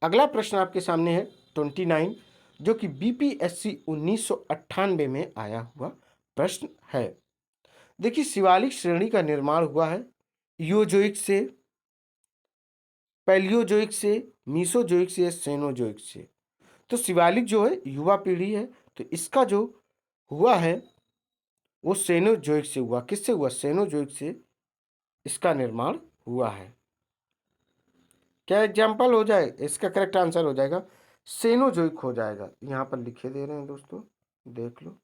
अगला प्रश्न आपके सामने है 29, जो कि बीपीएससी 1998 में आया हुआ प्रश्न है। देखिए, शिवालिक श्रेणी का निर्माण हुआ है ईओजोइक से, पैलियोजोइक से, मीसोजोइक से, सेनोजोइक से। तो शिवालिक जो है युवा पीढ़ी है, तो इसका जो हुआ है वो सेनोजोइक से हुआ। किससे हुआ? सेनोजोइक से इसका निर्माण हुआ है। क्या एग्जाम्पल हो जाए? इसका करेक्ट आंसर हो जाएगा सेनोजोइक हो जाएगा। यहाँ पर लिखे दे रहे हैं दोस्तों, देख लो,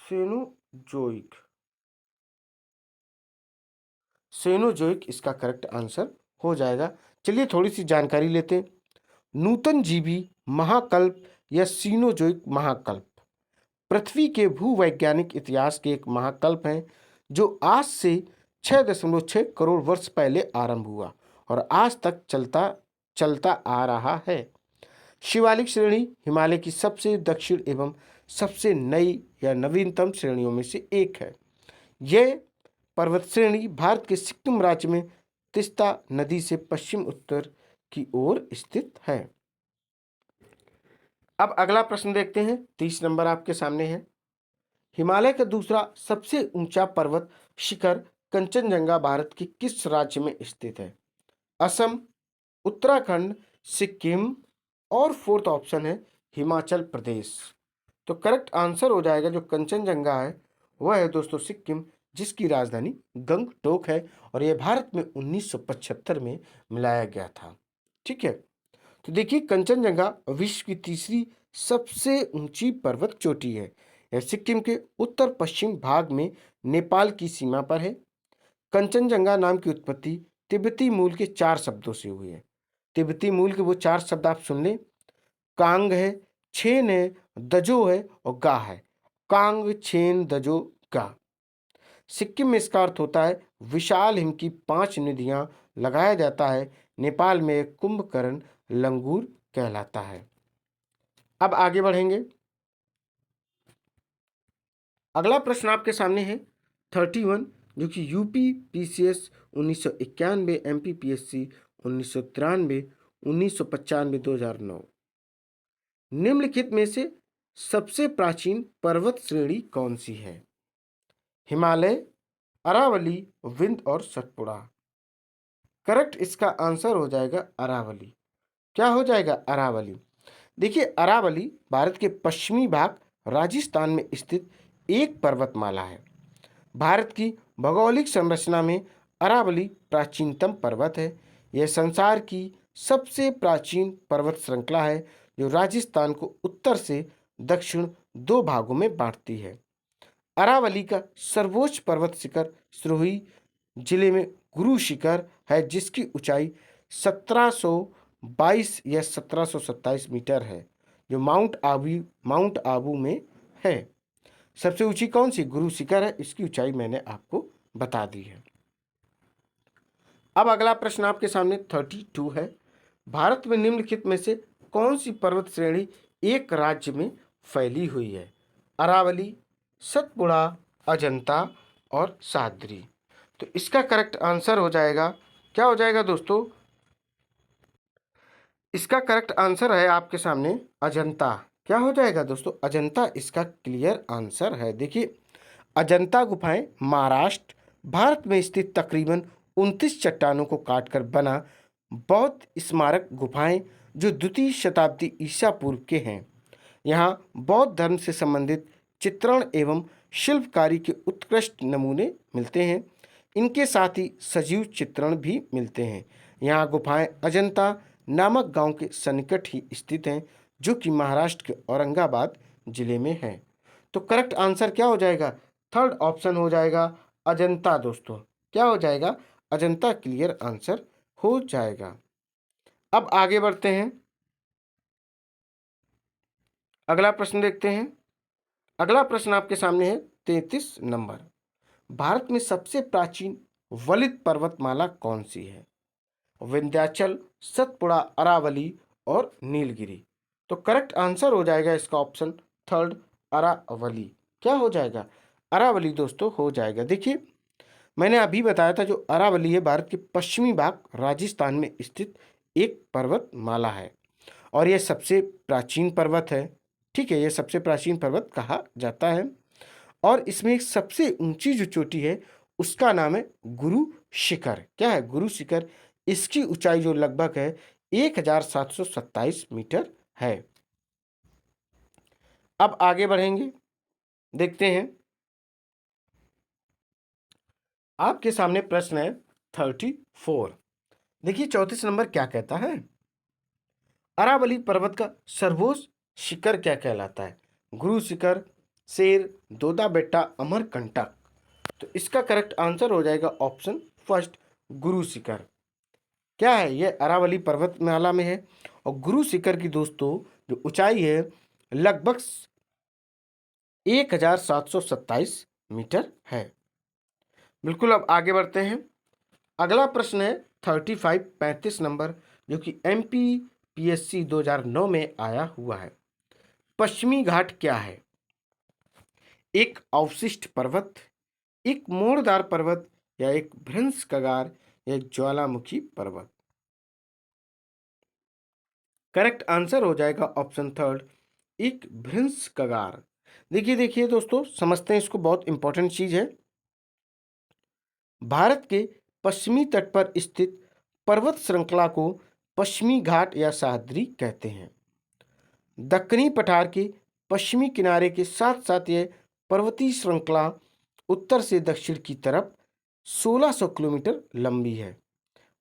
सेनोजोइक। सेनोजोइक इसका करेक्ट आंसर हो जाएगा। चलिए थोड़ी सी जानकारी लेते हैं। नूतन जीवी महाकल्प या सीनोजोइक महाकल्प पृथ्वी के भूवैज्ञानिक इतिहास के एक महाकल्प है जो आज से 6.6 करोड़ वर्ष पहले आरंभ हुआ और आज तक चलता चलता आ रहा है। शिवालिक श्रेणी हिमालय की सबसे दक्षिण एवं सबसे नई या नवीनतम श्रेणियों में से एक है। यह पर्वत श्रेणी भारत के सिक्किम राज्य में तिस्ता नदी से पश्चिम उत्तर की ओर स्थित है। अब अगला प्रश्न देखते हैं। 30 नंबर आपके सामने है। हिमालय का दूसरा सबसे ऊंचा पर्वत शिखर कंचनजंगा भारत के किस राज्य में स्थित है? असम, उत्तराखंड, सिक्किम और फोर्थ ऑप्शन है हिमाचल प्रदेश। तो करेक्ट आंसर हो जाएगा जो कंचनजंगा है वह है दोस्तों सिक्किम, जिसकी राजधानी गंगटोक है और यह भारत में 1975 में मिलाया गया था। ठीक है, तो देखिए कंचनजंगा विश्व की तीसरी सबसे ऊंची पर्वत चोटी है। यह सिक्किम के उत्तर पश्चिम भाग में नेपाल की सीमा पर है। कंचनजंगा नाम की उत्पत्ति तिब्बती मूल के 4 शब्दों से हुई है। तिब्बती मूल के वो 4 शब्द आप सुन लें, कांग है, छेन है, दजो है और गा है। कांग, छेन, दजो, गा। सिक्किम में इसका अर्थ होता है विशाल हिम की 5 नदियां। लगाया जाता है नेपाल में एक कुंभकर्ण लंगूर कहलाता है। अब आगे बढ़ेंगे। अगला प्रश्न आपके सामने है 31, जो कि यूपी पीसीएस 1991, एमपीपीएससी 1993, 1995, 2009। निम्नलिखित में से सबसे प्राचीन पर्वत श्रेणी कौन सी है? हिमालय, अरावली, विंध्य और सतपुड़ा। करेक्ट इसका आंसर हो जाएगा अरावली। क्या हो जाएगा? अरावली। देखिए, अरावली भारत के पश्चिमी भाग राजस्थान में स्थित एक पर्वतमाला है। भारत की भौगोलिक संरचना में अरावली प्राचीनतम पर्वत है। यह संसार की सबसे प्राचीन पर्वत श्रृंखला है जो राजस्थान को उत्तर से दक्षिण 2 भागों में बांटती है। अरावली का सर्वोच्च पर्वत शिखर सिरोही जिले में गुरु शिखर है, जिसकी ऊंचाई 1722 या 1727 मीटर है, जो माउंट आबू में है। सबसे ऊंची कौन सी? गुरु शिखर है। इसकी ऊंचाई मैंने आपको बता दी है। अब अगला प्रश्न आपके सामने 32 है। भारत में निम्नलिखित में से कौन सी पर्वत श्रेणी एक राज्य में फैली हुई है? अरावली, सतपुड़ा, अजंता और सह्याद्री। तो इसका करेक्ट आंसर हो जाएगा, क्या हो जाएगा दोस्तों? इसका करेक्ट आंसर है आपके सामने अजंता। क्या हो जाएगा दोस्तों? अजंता इसका क्लियर आंसर है। देखिए, अजंता गुफाएं महाराष्ट्र, भारत में स्थित तकरीबन 29 चट्टानों को काटकर बना बौद्ध स्मारक गुफाएं जो द्वितीय शताब्दी ईसा पूर्व के हैं। यहाँ बौद्ध धर्म से संबंधित चित्रण एवं शिल्पकारी के उत्कृष्ट नमूने मिलते हैं। इनके साथ ही सजीव चित्रण भी मिलते हैं। यहाँ गुफाएं अजंता नामक गांव के सन्निकट ही स्थित हैं, जो कि महाराष्ट्र के औरंगाबाद जिले में है। तो करेक्ट आंसर क्या हो जाएगा? थर्ड ऑप्शन हो जाएगा अजंता दोस्तों। क्या हो जाएगा? अजंता क्लियर आंसर हो जाएगा। अब आगे बढ़ते हैं, अगला प्रश्न देखते हैं। अगला प्रश्न आपके सामने है 33 नंबर। भारत में सबसे प्राचीन वलित पर्वतमाला कौन सी है? विंध्याचल, सतपुड़ा, अरावली और नीलगिरी। तो करेक्ट आंसर हो जाएगा इसका ऑप्शन थर्ड, अरावली। क्या हो जाएगा? अरावली दोस्तों हो जाएगा। देखिए, मैंने अभी बताया था जो अरावली है भारत के पश्चिमी भाग राजस्थान में स्थित एक पर्वतमाला है और यह सबसे प्राचीन पर्वत है। ठीक है, यह सबसे प्राचीन पर्वत कहा जाता है और इसमें एक सबसे ऊंची जो चोटी है उसका नाम है गुरु शिखर। क्या है? गुरु शिखर। इसकी ऊंचाई जो लगभग है 1727 मीटर है। अब आगे बढ़ेंगे, देखते हैं। आपके सामने प्रश्न है 34। देखिए 34 नंबर क्या कहता है? अरावली पर्वत का सर्वोच्च शिखर क्या कहलाता है? गुरु शिखर, शेर, दोदा बेट्टा, अमरकंटक। तो इसका करेक्ट आंसर हो जाएगा ऑप्शन फर्स्ट, गुरु शिखर। क्या है? यह अरावली पर्वतमाला में है और गुरु शिखर की दोस्तों जो ऊंचाई है लगभग 1727 मीटर है। बिल्कुल, अब आगे बढ़ते हैं। अगला प्रश्न है 35 नंबर, जो कि एमपीपीएससी 2009 में आया हुआ है। पश्चिमी घाट क्या है? एक अवशिष्ट पर्वत, एक मोड़दार पर्वत या एक भ्रंश कगार या एक ज्वालामुखी पर्वत। करेक्ट आंसर हो जाएगा ऑप्शन थर्ड, एक भ्रंश कगार। देखिए दोस्तों, समझते हैं इसको, बहुत इंपॉर्टेंट चीज है। भारत के पश्चिमी तट पर स्थित पर्वत श्रृंखला को पश्चिमी घाट या सह्याद्री कहते हैं। दक्कनी पठार के पश्चिमी किनारे के साथ साथ यह पर्वतीय श्रृंखला उत्तर से दक्षिण की तरफ 1600 किलोमीटर लंबी है।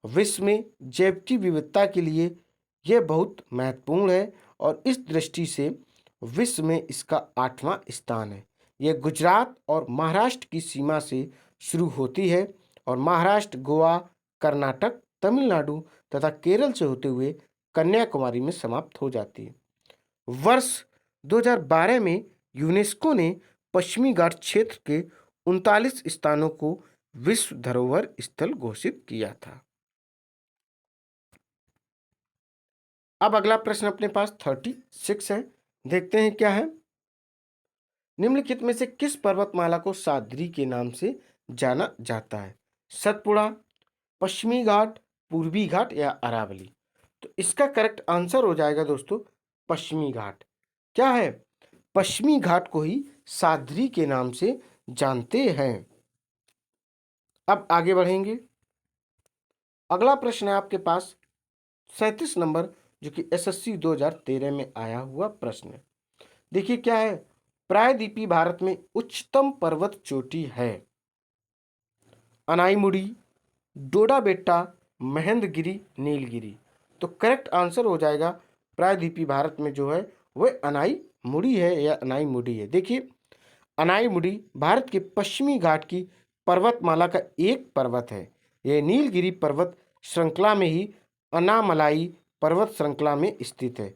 विश्व में जैव की विविधता के लिए यह बहुत महत्वपूर्ण है और इस दृष्टि से विश्व में इसका 8वां स्थान है। यह गुजरात और महाराष्ट्र की सीमा से शुरू होती है और महाराष्ट्र, गोवा, कर्नाटक, तमिलनाडु तथा केरल से होते हुए कन्याकुमारी में समाप्त हो जाती है। वर्ष 2012 में यूनेस्को ने पश्चिमी घाट क्षेत्र के 39 स्थानों को विश्व धरोहर स्थल घोषित किया था। अब अगला प्रश्न अपने पास 36 है, देखते हैं क्या है। निम्नलिखित में से किस पर्वतमाला को साद्री के नाम से जाना जाता है? सतपुड़ा, पश्चिमी घाट, पूर्वी घाट या अरावली? तो इसका करेक्ट आंसर हो जाएगा दोस्तों पश्चिमी घाट। क्या है? पश्चिमी घाट को ही साद्री के नाम से जानते हैं। अब आगे बढ़ेंगे। अगला प्रश्न है आपके पास 37 नंबर, जो कि एसएससी 2013 में आया हुआ प्रश्न है। देखिए क्या है। प्रायद्वीपीय भारत में उच्चतम पर्वत चोटी है? अनाईमुड़ी, डोडा बेट्टा, महेंद्रगिरी, नीलगिरी? तो करेक्ट आंसर हो जाएगा प्रायद्वीपीय भारत में जो है वह अनाईमुड़ी है या अनाईमुड़ी है। देखिए अनाईमुड़ी भारत के पश्चिमी घाट की पर्वतमाला का एक पर्वत है। यह नीलगिरी पर्वत श्रृंखला में ही अनामलाई पर्वत श्रृंखला में स्थित है,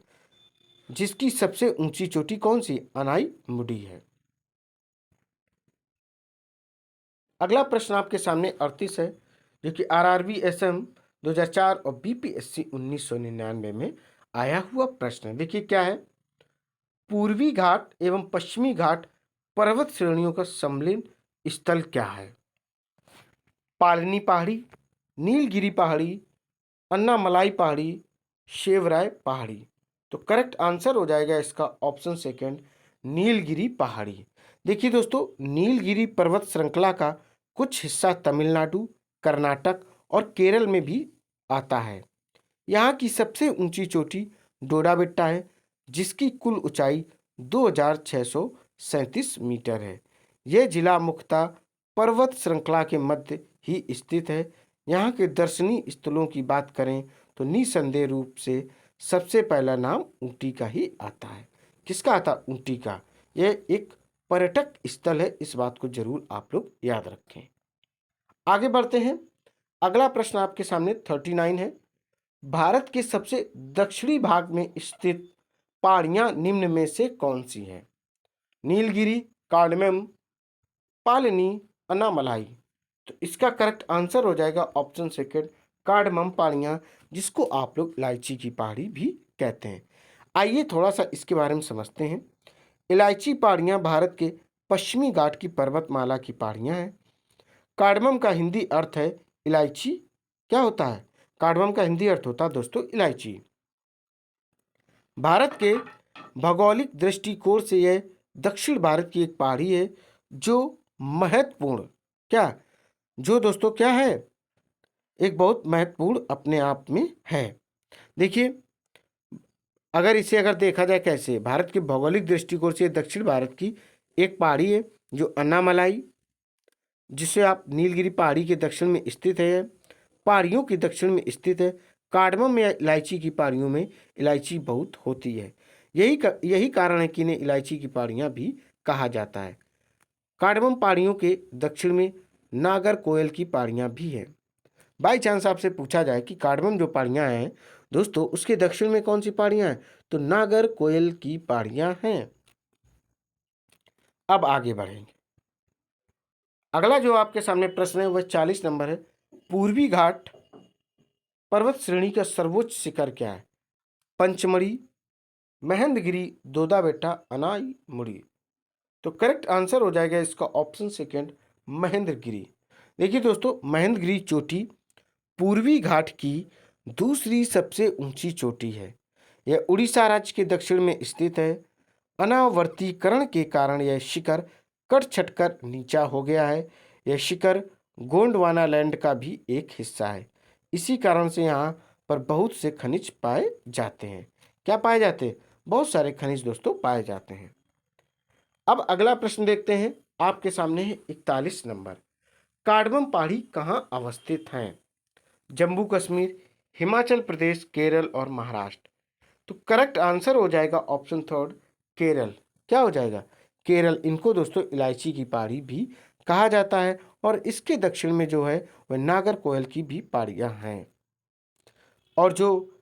जिसकी सबसे ऊंची चोटी कौन सी? अनाईमुड़ी है। अगला प्रश्न आपके सामने 38 है, जो कि आरआरबी एसएम 2004 और बीपीएससी 1999 में आया हुआ प्रश्न है। देखिए क्या है। पूर्वी घाट एवं पश्चिमी घाट पर्वत श्रेणियों का सम्मिलन स्थल क्या है? पालनी पहाड़ी, नीलगिरी पहाड़ी, अन्नामलाई पहाड़ी, शेवराय पहाड़ी? तो करेक्ट आंसर हो जाएगा इसका ऑप्शन सेकंड, नीलगिरी पहाड़ी। देखिए दोस्तों नीलगिरी पर्वत श्रृंखला का कुछ हिस्सा तमिलनाडु, कर्नाटक और केरल में भी आता है। यहाँ की सबसे ऊंची चोटी डोडा बेट्टा है, जिसकी कुल ऊंचाई 2637 मीटर है। यह जिला मुख्यतः पर्वत श्रृंखला के मध्य ही स्थित है। यहाँ के दर्शनीय स्थलों की बात करें तो निसंदेह रूप से सबसे पहला नाम ऊटी का ही आता है। किसका आता? ऊटी का। यह एक पर्यटक स्थल है, इस बात को जरूर आप लोग याद रखें। आगे बढ़ते हैं। अगला प्रश्न आपके सामने 39 है। भारत के सबसे दक्षिणी भाग में स्थित पहाड़ियां निम्न में से कौन सी हैं? नीलगिरी, कार्डमम, पालनी, अनामलाई? तो इसका करेक्ट आंसर हो जाएगा ऑप्शन सेकंड, कार्डमम पहाड़ियां, जिसको आप लोग इलायची की पहाड़ी भी कहते हैं। आइए थोड़ा सा इसके बारे में समझते हैं। इलायची पहाड़ियां भारत के पश्चिमी घाट की पर्वतमाला की पहाड़ियां हैं। कार्डमम का हिंदी अर्थ है इलायची। क्या होता है? कार्डमम का हिंदी अर्थ होता है दोस्तों इलायची। भारत के भौगोलिक दृष्टिकोण से यह दक्षिण भारत की एक पहाड़ी है जो महत्वपूर्ण क्या जो दोस्तों क्या है एक बहुत महत्वपूर्ण अपने आप में है। देखिए अगर देखा जाए कैसे, भारत के भौगोलिक दृष्टिकोण से दक्षिण भारत की एक पहाड़ी है जो अन्नामलाई, जिसे आप नीलगिरी पहाड़ी के दक्षिण में स्थित है, पहाड़ियों के दक्षिण में स्थित है। कार्डमम या इलायची की पहाड़ियों में इलायची बहुत होती है। यही कारण है कि इन्हें इलायची की पहाड़ियाँ भी कहा जाता है। कार्डमम पहाड़ियों के दक्षिण में नागरकोयल की पहाड़ियाँ भी हैं। बाई चांस आपसे पूछा जाए कि कार्डमम जो पहाड़ियाँ हैं दोस्तों उसके दक्षिण में कौन सी पहाड़ियाँ हैं, तो नागरकोयल की पहाड़ियाँ हैं। अब आगे बढ़ेंगे। अगला जो आपके सामने प्रश्न है वह 40 नंबर है। पूर्वी घाट पर्वत श्रेणी का सर्वोच्च शिखर क्या है? पंचमढ़ी, महेंद्रगिरी, दोदा बेट्टा, अनाईमुड़ी? तो करेक्ट आंसर हो जाएगा इसका ऑप्शन सेकंड, महेंद्रगिरी। देखिए दोस्तों महेंद्रगिरी चोटी पूर्वी घाट की दूसरी सबसे ऊंची चोटी है। यह उड़ीसा राज्य के दक्षिण में स्थित है। अनावर्तीकरण के कारण यह शिखर कट छटकर नीचा हो गया है। यह शिखर गोंडवाना लैंड का भी एक हिस्सा है। इसी कारण से यहाँ पर बहुत से खनिज पाए जाते हैं। क्या पाए जाते हैं? बहुत सारे खनिज दोस्तों पाए जाते हैं। अब अगला प्रश्न देखते हैं। आपके सामने है 41 नंबर। कार्डमम पहाड़ी कहाँ अवस्थित हैं? जम्मू कश्मीर, हिमाचल प्रदेश, केरल और महाराष्ट्र? तो करेक्ट आंसर हो जाएगा ऑप्शन थर्ड, केरल। क्या हो जाएगा? केरल। इनको दोस्तों इलायची की पहाड़ी भी कहा जाता है और इसके दक्षिण में जो है वह नागरकोयल की भी पहाड़ियाँ हैं। और जो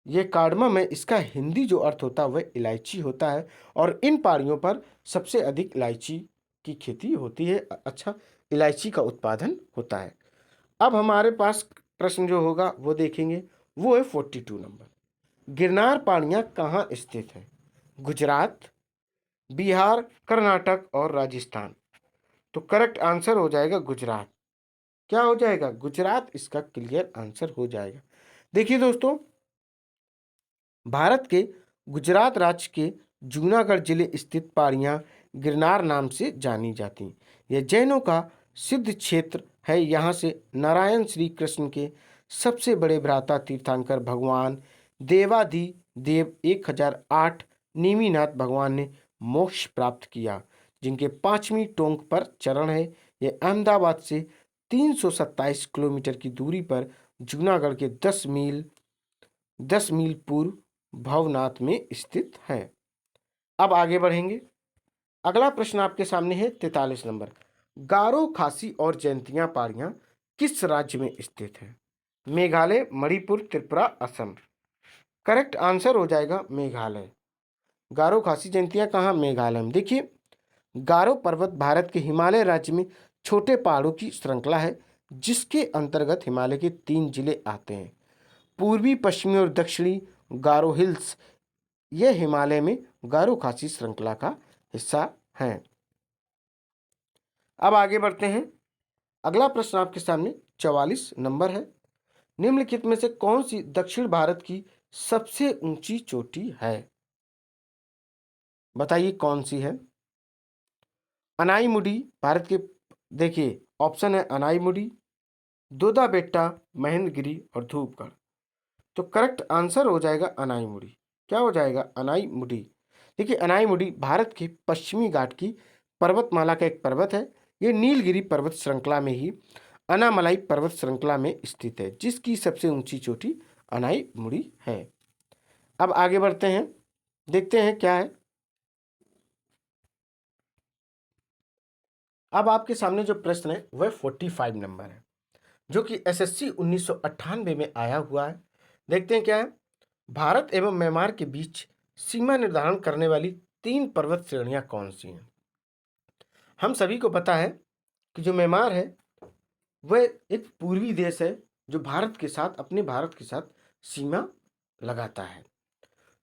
ये कार्डमम है इसका हिंदी जो अर्थ होता है वह इलायची होता है और इन पहाड़ियों पर सबसे अधिक इलायची की खेती होती है, अच्छा इलायची का उत्पादन होता है। अब हमारे पास प्रश्न जो होगा वो देखेंगे, वो है 42 नंबर। गिरनार पहाड़ियाँ कहाँ स्थित है? गुजरात, बिहार, कर्नाटक और राजस्थान। तो करेक्ट आंसर हो जाएगा गुजरात। क्या हो जाएगा? गुजरात इसका क्लियर आंसर हो जाएगा। देखिए दोस्तों, भारत के गुजरात राज्य के जूनागढ़ जिले स्थित पहाड़ियाँ गिरनार नाम से जानी जाती हैं। यह जैनों का सिद्ध क्षेत्र है। यहाँ से नारायण श्री कृष्ण के सबसे बड़े भ्राता तीर्थंकर भगवान देवाधि देव 1008 नेमिनाथ भगवान ने मोक्ष प्राप्त किया, जिनके 5वीं टोंक पर चरण है। यह अहमदाबाद से 327 किलोमीटर की दूरी पर जूनागढ़ के 10 मील पूर्व भवनाथ में स्थित है। अब आगे बढ़ेंगे। अगला प्रश्न आपके सामने है 43 नंबर। गारो, खासी और जयंतिया पहाड़ियां किस राज्य में स्थित है? मेघालय, मणिपुर, त्रिपुरा, असम। करेक्ट आंसर हो जाएगा मेघालय। गारो, खासी, जयंतिया कहाँ? मेघालय में। देखिए, गारो पर्वत भारत के हिमालय राज्य में छोटे पहाड़ों की श्रृंखला है, जिसके अंतर्गत हिमालय के 3 जिले आते हैं। पूर्वी, पश्चिमी और दक्षिणी गारो हिल्स यह हिमालय में गारो खासी श्रृंखला का हिस्सा हैं। अब आगे बढ़ते हैं। अगला प्रश्न आपके सामने 44 नंबर है। निम्नलिखित में से कौन सी दक्षिण भारत की सबसे ऊंची चोटी है? बताइए कौन सी है? अनाईमुडी भारत के, देखिए ऑप्शन है अनाईमुडी, दोदा बेट्टा, महेंद्रगिरी और धूपगढ़। तो करेक्ट आंसर हो जाएगा अनाईमुडी। क्या हो जाएगा? अनाईमुडी। देखिए, अनाईमुडी भारत के पश्चिमी घाट की पर्वतमाला का एक पर्वत है। ये नीलगिरी पर्वत श्रृंखला में ही अनामलाई पर्वत श्रृंखला में स्थित है, जिसकी सबसे ऊंची चोटी अनाईमुडी है। अब आगे बढ़ते हैं, देखते हैं क्या है। अब आपके सामने जो प्रश्न है वह 45 नंबर है, जो कि एसएससी 1998 में आया हुआ है। देखते हैं क्या है। भारत एवं म्यांमार के बीच सीमा निर्धारण करने वाली 3 पर्वत श्रेणियां कौन सी हैं? हम सभी को पता है कि जो म्यांमार है वह एक पूर्वी देश है, जो भारत के साथ सीमा लगाता है।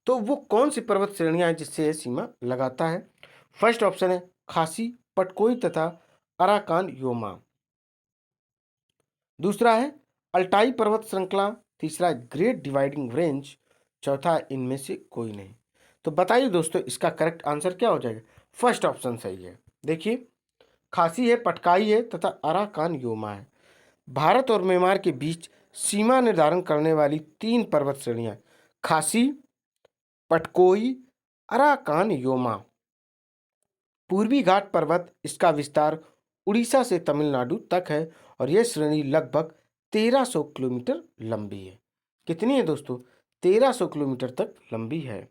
तो वो कौन सी पर्वत श्रेणियां हैं जिससे यह सीमा लगाता है? फर्स्ट ऑप्शन है खासी, पटकोई तथा अराकान योमा। दूसरा है अल्टाई पर्वत श्रृंखला। तीसरा है ग्रेट डिवाइडिंग रेंज। चौथा इनमें से कोई नहीं। तो बताइए दोस्तों, इसका करेक्ट आंसर क्या हो जाएगा? फर्स्ट ऑप्शन सही है। देखिए, खासी है, पटकाई है तथा अराकान योमा है। भारत और म्यांमार के बीच सीमा निर्धारण करने वाली 3 पर्वत श्रेणियां खासी, पटकोई, अराकान योमा। पूर्वी घाट पर्वत, इसका विस्तार उड़ीसा से तमिलनाडु तक है और यह श्रेणी लगभग 1300 किलोमीटर लंबी है। कितनी है दोस्तों? 1300 किलोमीटर तक लंबी है।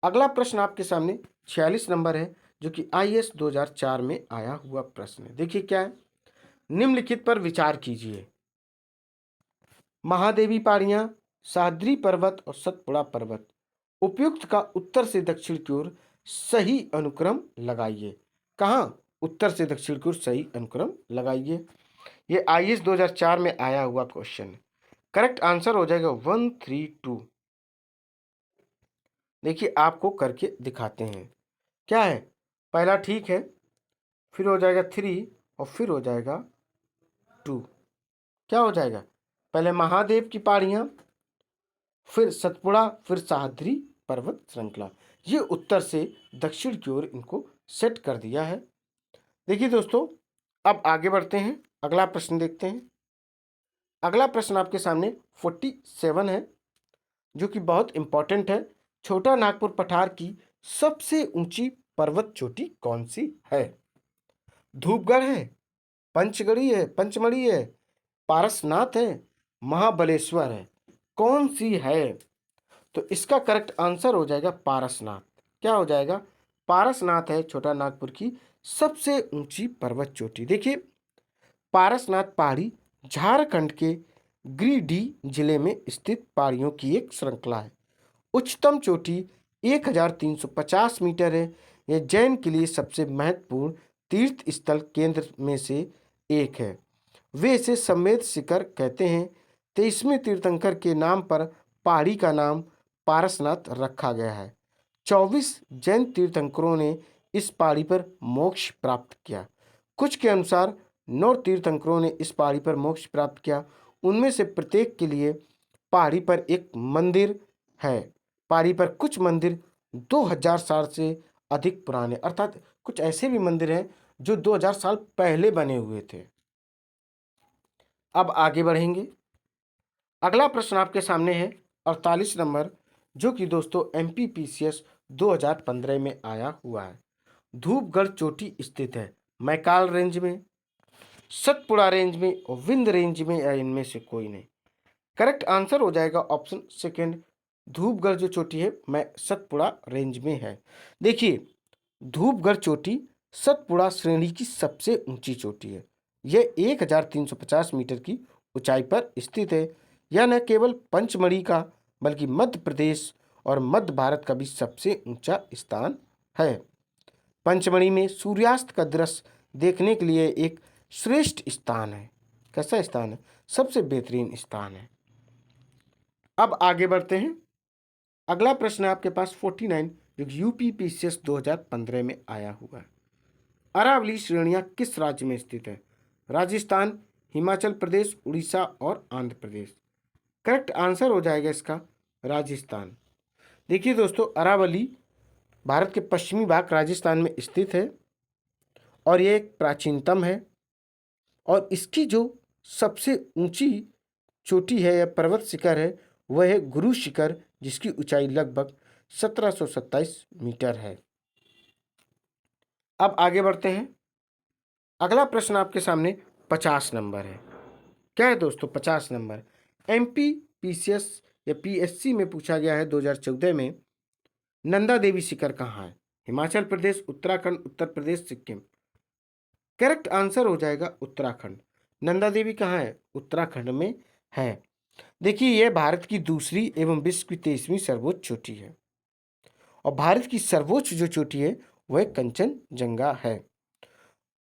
अगला प्रश्न आपके सामने 46 नंबर है, जो कि आईएएस 2004 में आया हुआ प्रश्न है। देखिए क्या है। निम्नलिखित पर विचार कीजिए। महादेवी पहाड़ियां, सह्याद्री पर्वत और सतपुड़ा पर्वत। उपयुक्त का उत्तर से दक्षिण की ओर सही अनुक्रम लगाइए। कहाँ? उत्तर से दक्षिण की ओर सही अनुक्रम लगाइए। ये आईएएस 2004 में आया हुआ क्वेश्चन है। करेक्ट आंसर हो जाएगा 132। देखिए, आपको करके दिखाते हैं। क्या है? पहला ठीक है, फिर हो जाएगा 3 और फिर हो जाएगा 2। क्या हो जाएगा? पहले महादेव की पहाड़ियां, फिर सतपुड़ा, फिर सह्याद्री पर्वत श्रृंखला। ये उत्तर से दक्षिण की ओर इनको सेट कर दिया है। देखिए दोस्तों, अब आगे बढ़ते हैं, अगला प्रश्न देखते हैं। अगला प्रश्न आपके सामने 47 है, जो कि बहुत इंपॉर्टेंट है। छोटा नागपुर पठार की सबसे ऊंची पर्वत चोटी कौन सी है? धूपगढ़ है, पंचमढ़ी है, पारसनाथ है, महाबलेश्वर है। कौन सी है? तो इसका करेक्ट आंसर हो जाएगा पारसनाथ। क्या हो जाएगा? पारसनाथ है छोटा नागपुर की सबसे ऊंची पर्वत चोटी। देखिए, पारसनाथ पहाड़ी झारखंड के गिरिडीह जिले में स्थित पहाड़ियों की एक श्रृंखला है। उच्चतम चोटी 1350 मीटर है। यह जैन के लिए सबसे महत्वपूर्ण तीर्थ स्थल केंद्र में से एक है। वे इसे समेत शिखर कहते हैं। 23वें तीर्थंकर के नाम पर पहाड़ी का नाम पारसनाथ रखा गया है। 24 जैन तीर्थंकरों ने इस पहाड़ी पर मोक्ष प्राप्त किया। कुछ के अनुसार 9 तीर्थंकरों ने इस पहाड़ी पर मोक्ष प्राप्त किया। उनमें से प्रत्येक के लिए पहाड़ी पर एक मंदिर है। पहाड़ी पर कुछ मंदिर 2000 साल से अधिक पुराने, अर्थात कुछ ऐसे भी मंदिर हैं जो 2000 साल पहले बने हुए थे। अब आगे बढ़ेंगे। अगला प्रश्न आपके सामने है 48 नंबर, जो कि दोस्तों MPPCS 2015 में आया हुआ है। धूपगढ़ चोटी स्थित है मैकाल रेंज में, सतपुड़ा रेंज में और विंध्य रेंज में, या इनमें से कोई नहीं। करेक्ट आंसर हो जाएगा ऑप्शन सेकेंड, धूपगढ़ जो चोटी है मैं सतपुड़ा रेंज में है। देखिए, धूपगढ़ चोटी सतपुड़ा श्रेणी की सबसे ऊंची चोटी है। यह 1350 मीटर की ऊंचाई पर स्थित है। यह न केवल पंचमढ़ी का बल्कि मध्य प्रदेश और मध्य भारत का भी सबसे ऊंचा स्थान है। पंचमढ़ी में सूर्यास्त का दृश्य देखने के लिए एक श्रेष्ठ स्थान है। कैसा स्थान है? सबसे बेहतरीन स्थान है। अब आगे बढ़ते हैं। अगला प्रश्न है आपके पास 49, जो UPPCS 2015 में आया हुआ है। अरावली श्रेणियां किस राज्य में स्थित है? राजस्थान, हिमाचल प्रदेश, उड़ीसा और आंध्र प्रदेश। करेक्ट आंसर हो जाएगा इसका राजस्थान। देखिए दोस्तों, अरावली भारत के पश्चिमी भाग राजस्थान में स्थित है और यह एक प्राचीनतम है। और इसकी जो सबसे ऊंची चोटी है या पर्वत शिखर है वह है गुरु शिखर, जिसकी ऊंचाई लगभग 1727 मीटर है। अब आगे बढ़ते हैं। अगला प्रश्न आपके सामने 50 नंबर है। क्या है दोस्तों? 50 नंबर MPPCS या PSC में पूछा गया है 2014 में। नंदा देवी शिखर कहाँ है? हिमाचल प्रदेश, उत्तराखंड, उत्तर प्रदेश, सिक्किम। करेक्ट आंसर हो जाएगा उत्तराखंड। नंदा देवी कहाँ है? उत्तराखंड में है। देखिए, यह भारत की दूसरी एवं विश्व की 23वीं सर्वोच्च चोटी है और भारत की सर्वोच्च जो चोटी है वह कंचनजंगा है।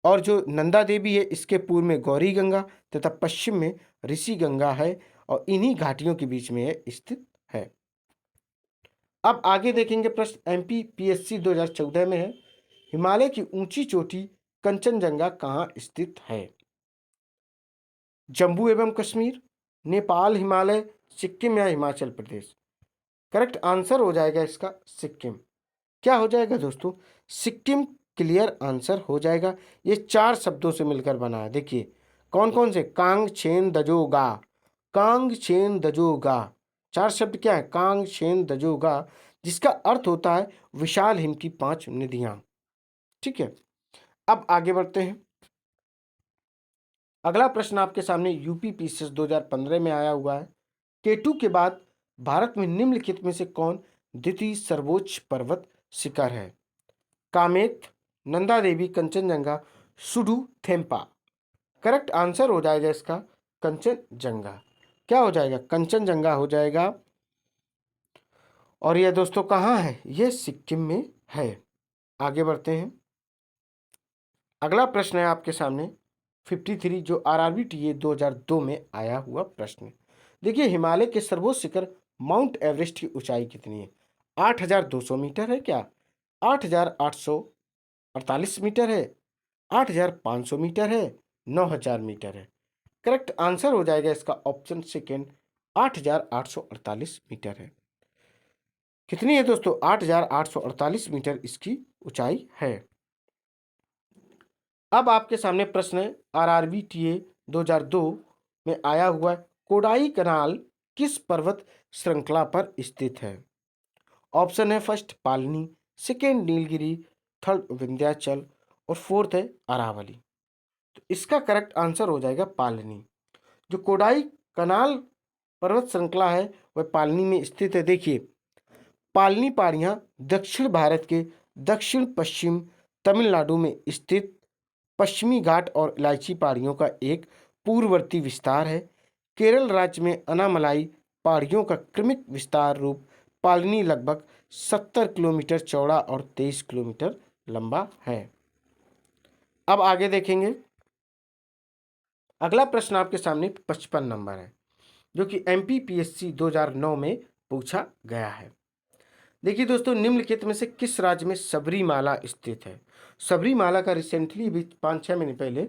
और जो नंदा देवी है इसके पूर्व में गौरी गंगा तथा पश्चिम में ऋषि गंगा है और इन्हीं घाटियों के बीच में यह स्थित है। अब आगे देखेंगे प्रश्न MPPSC 2014 में है। हिमालय की ऊंची चोटी कंचनजंगा कहाँ स्थित है? जम्मू एवं कश्मीर, नेपाल, हिमालय, सिक्किम या हिमाचल प्रदेश। करेक्ट आंसर हो जाएगा इसका सिक्किम। क्या हो जाएगा दोस्तों? सिक्किम क्लियर आंसर हो जाएगा। ये 4 शब्दों से मिलकर बना है। देखिए कौन कौन से? Kong छेन दजोगा, Kong छेन दजोगा। 4 शब्द क्या है? कांग छेन दजोगा, जिसका अर्थ होता है विशाल हिम की 5 निधियां। ठीक है, अब आगे बढ़ते हैं। अगला प्रश्न आपके सामने UPPCS 2015 में आया हुआ है। केटू के बाद भारत में निम्नलिखित में से कौन द्वितीय सर्वोच्च पर्वत शिखर है? कामेत, नंदा देवी, कंचनजंगा, सुडू, थेम्पा। करेक्ट आंसर हो जाएगा इसका कंचनजंगा। क्या हो जाएगा? कंचनजंगा हो जाएगा। और यह दोस्तों कहाँ है? यह सिक्किम में है। आगे बढ़ते हैं। अगला प्रश्न है आपके सामने 53, जो RRBTA 2002 में आया हुआ प्रश्न। देखिए, हिमालय के सर्वोच्च शिखर माउंट एवरेस्ट की ऊंचाई कितनी है? 8200 मीटर है क्या? 8848 मीटर है? 8500 मीटर है? 9000 मीटर है? करेक्ट आंसर हो जाएगा इसका ऑप्शन सेकेंड, 8848 मीटर है। कितनी है दोस्तों? 8848 मीटर इसकी ऊंचाई है। अब आपके सामने प्रश्न है RRBTA 2002 में आया हुआ है। कोडाई कनाल किस पर्वत श्रृंखला पर स्थित है? ऑप्शन है फर्स्ट पालनी, सेकेंड नीलगिरी, थर्ड विंध्याचल और फोर्थ है अरावली। तो इसका करेक्ट आंसर हो जाएगा पालनी। जो कोडाई कनाल पर्वत श्रृंखला है वह पालनी में स्थित है। देखिए, पालनी पहाड़ियां दक्षिण भारत के दक्षिण पश्चिम तमिलनाडु में स्थित पश्चिमी घाट और इलायची पहाड़ियों का एक पूर्ववर्ती विस्तार है। केरल राज्य में अनामलाई पहाड़ियों का क्रमिक विस्तार रूप पालनी लगभग 70 किलोमीटर चौड़ा और 23 किलोमीटर लंबा है। अब आगे देखेंगे, अगला प्रश्न आपके सामने 55 नंबर है, जो कि MPPSC 2009 में पूछा गया है। देखिए दोस्तों, निम्नलिखित में से किस राज्य में सबरीमाला स्थित है? सबरीमाला का रिसेंटली भी 5-6 महीने पहले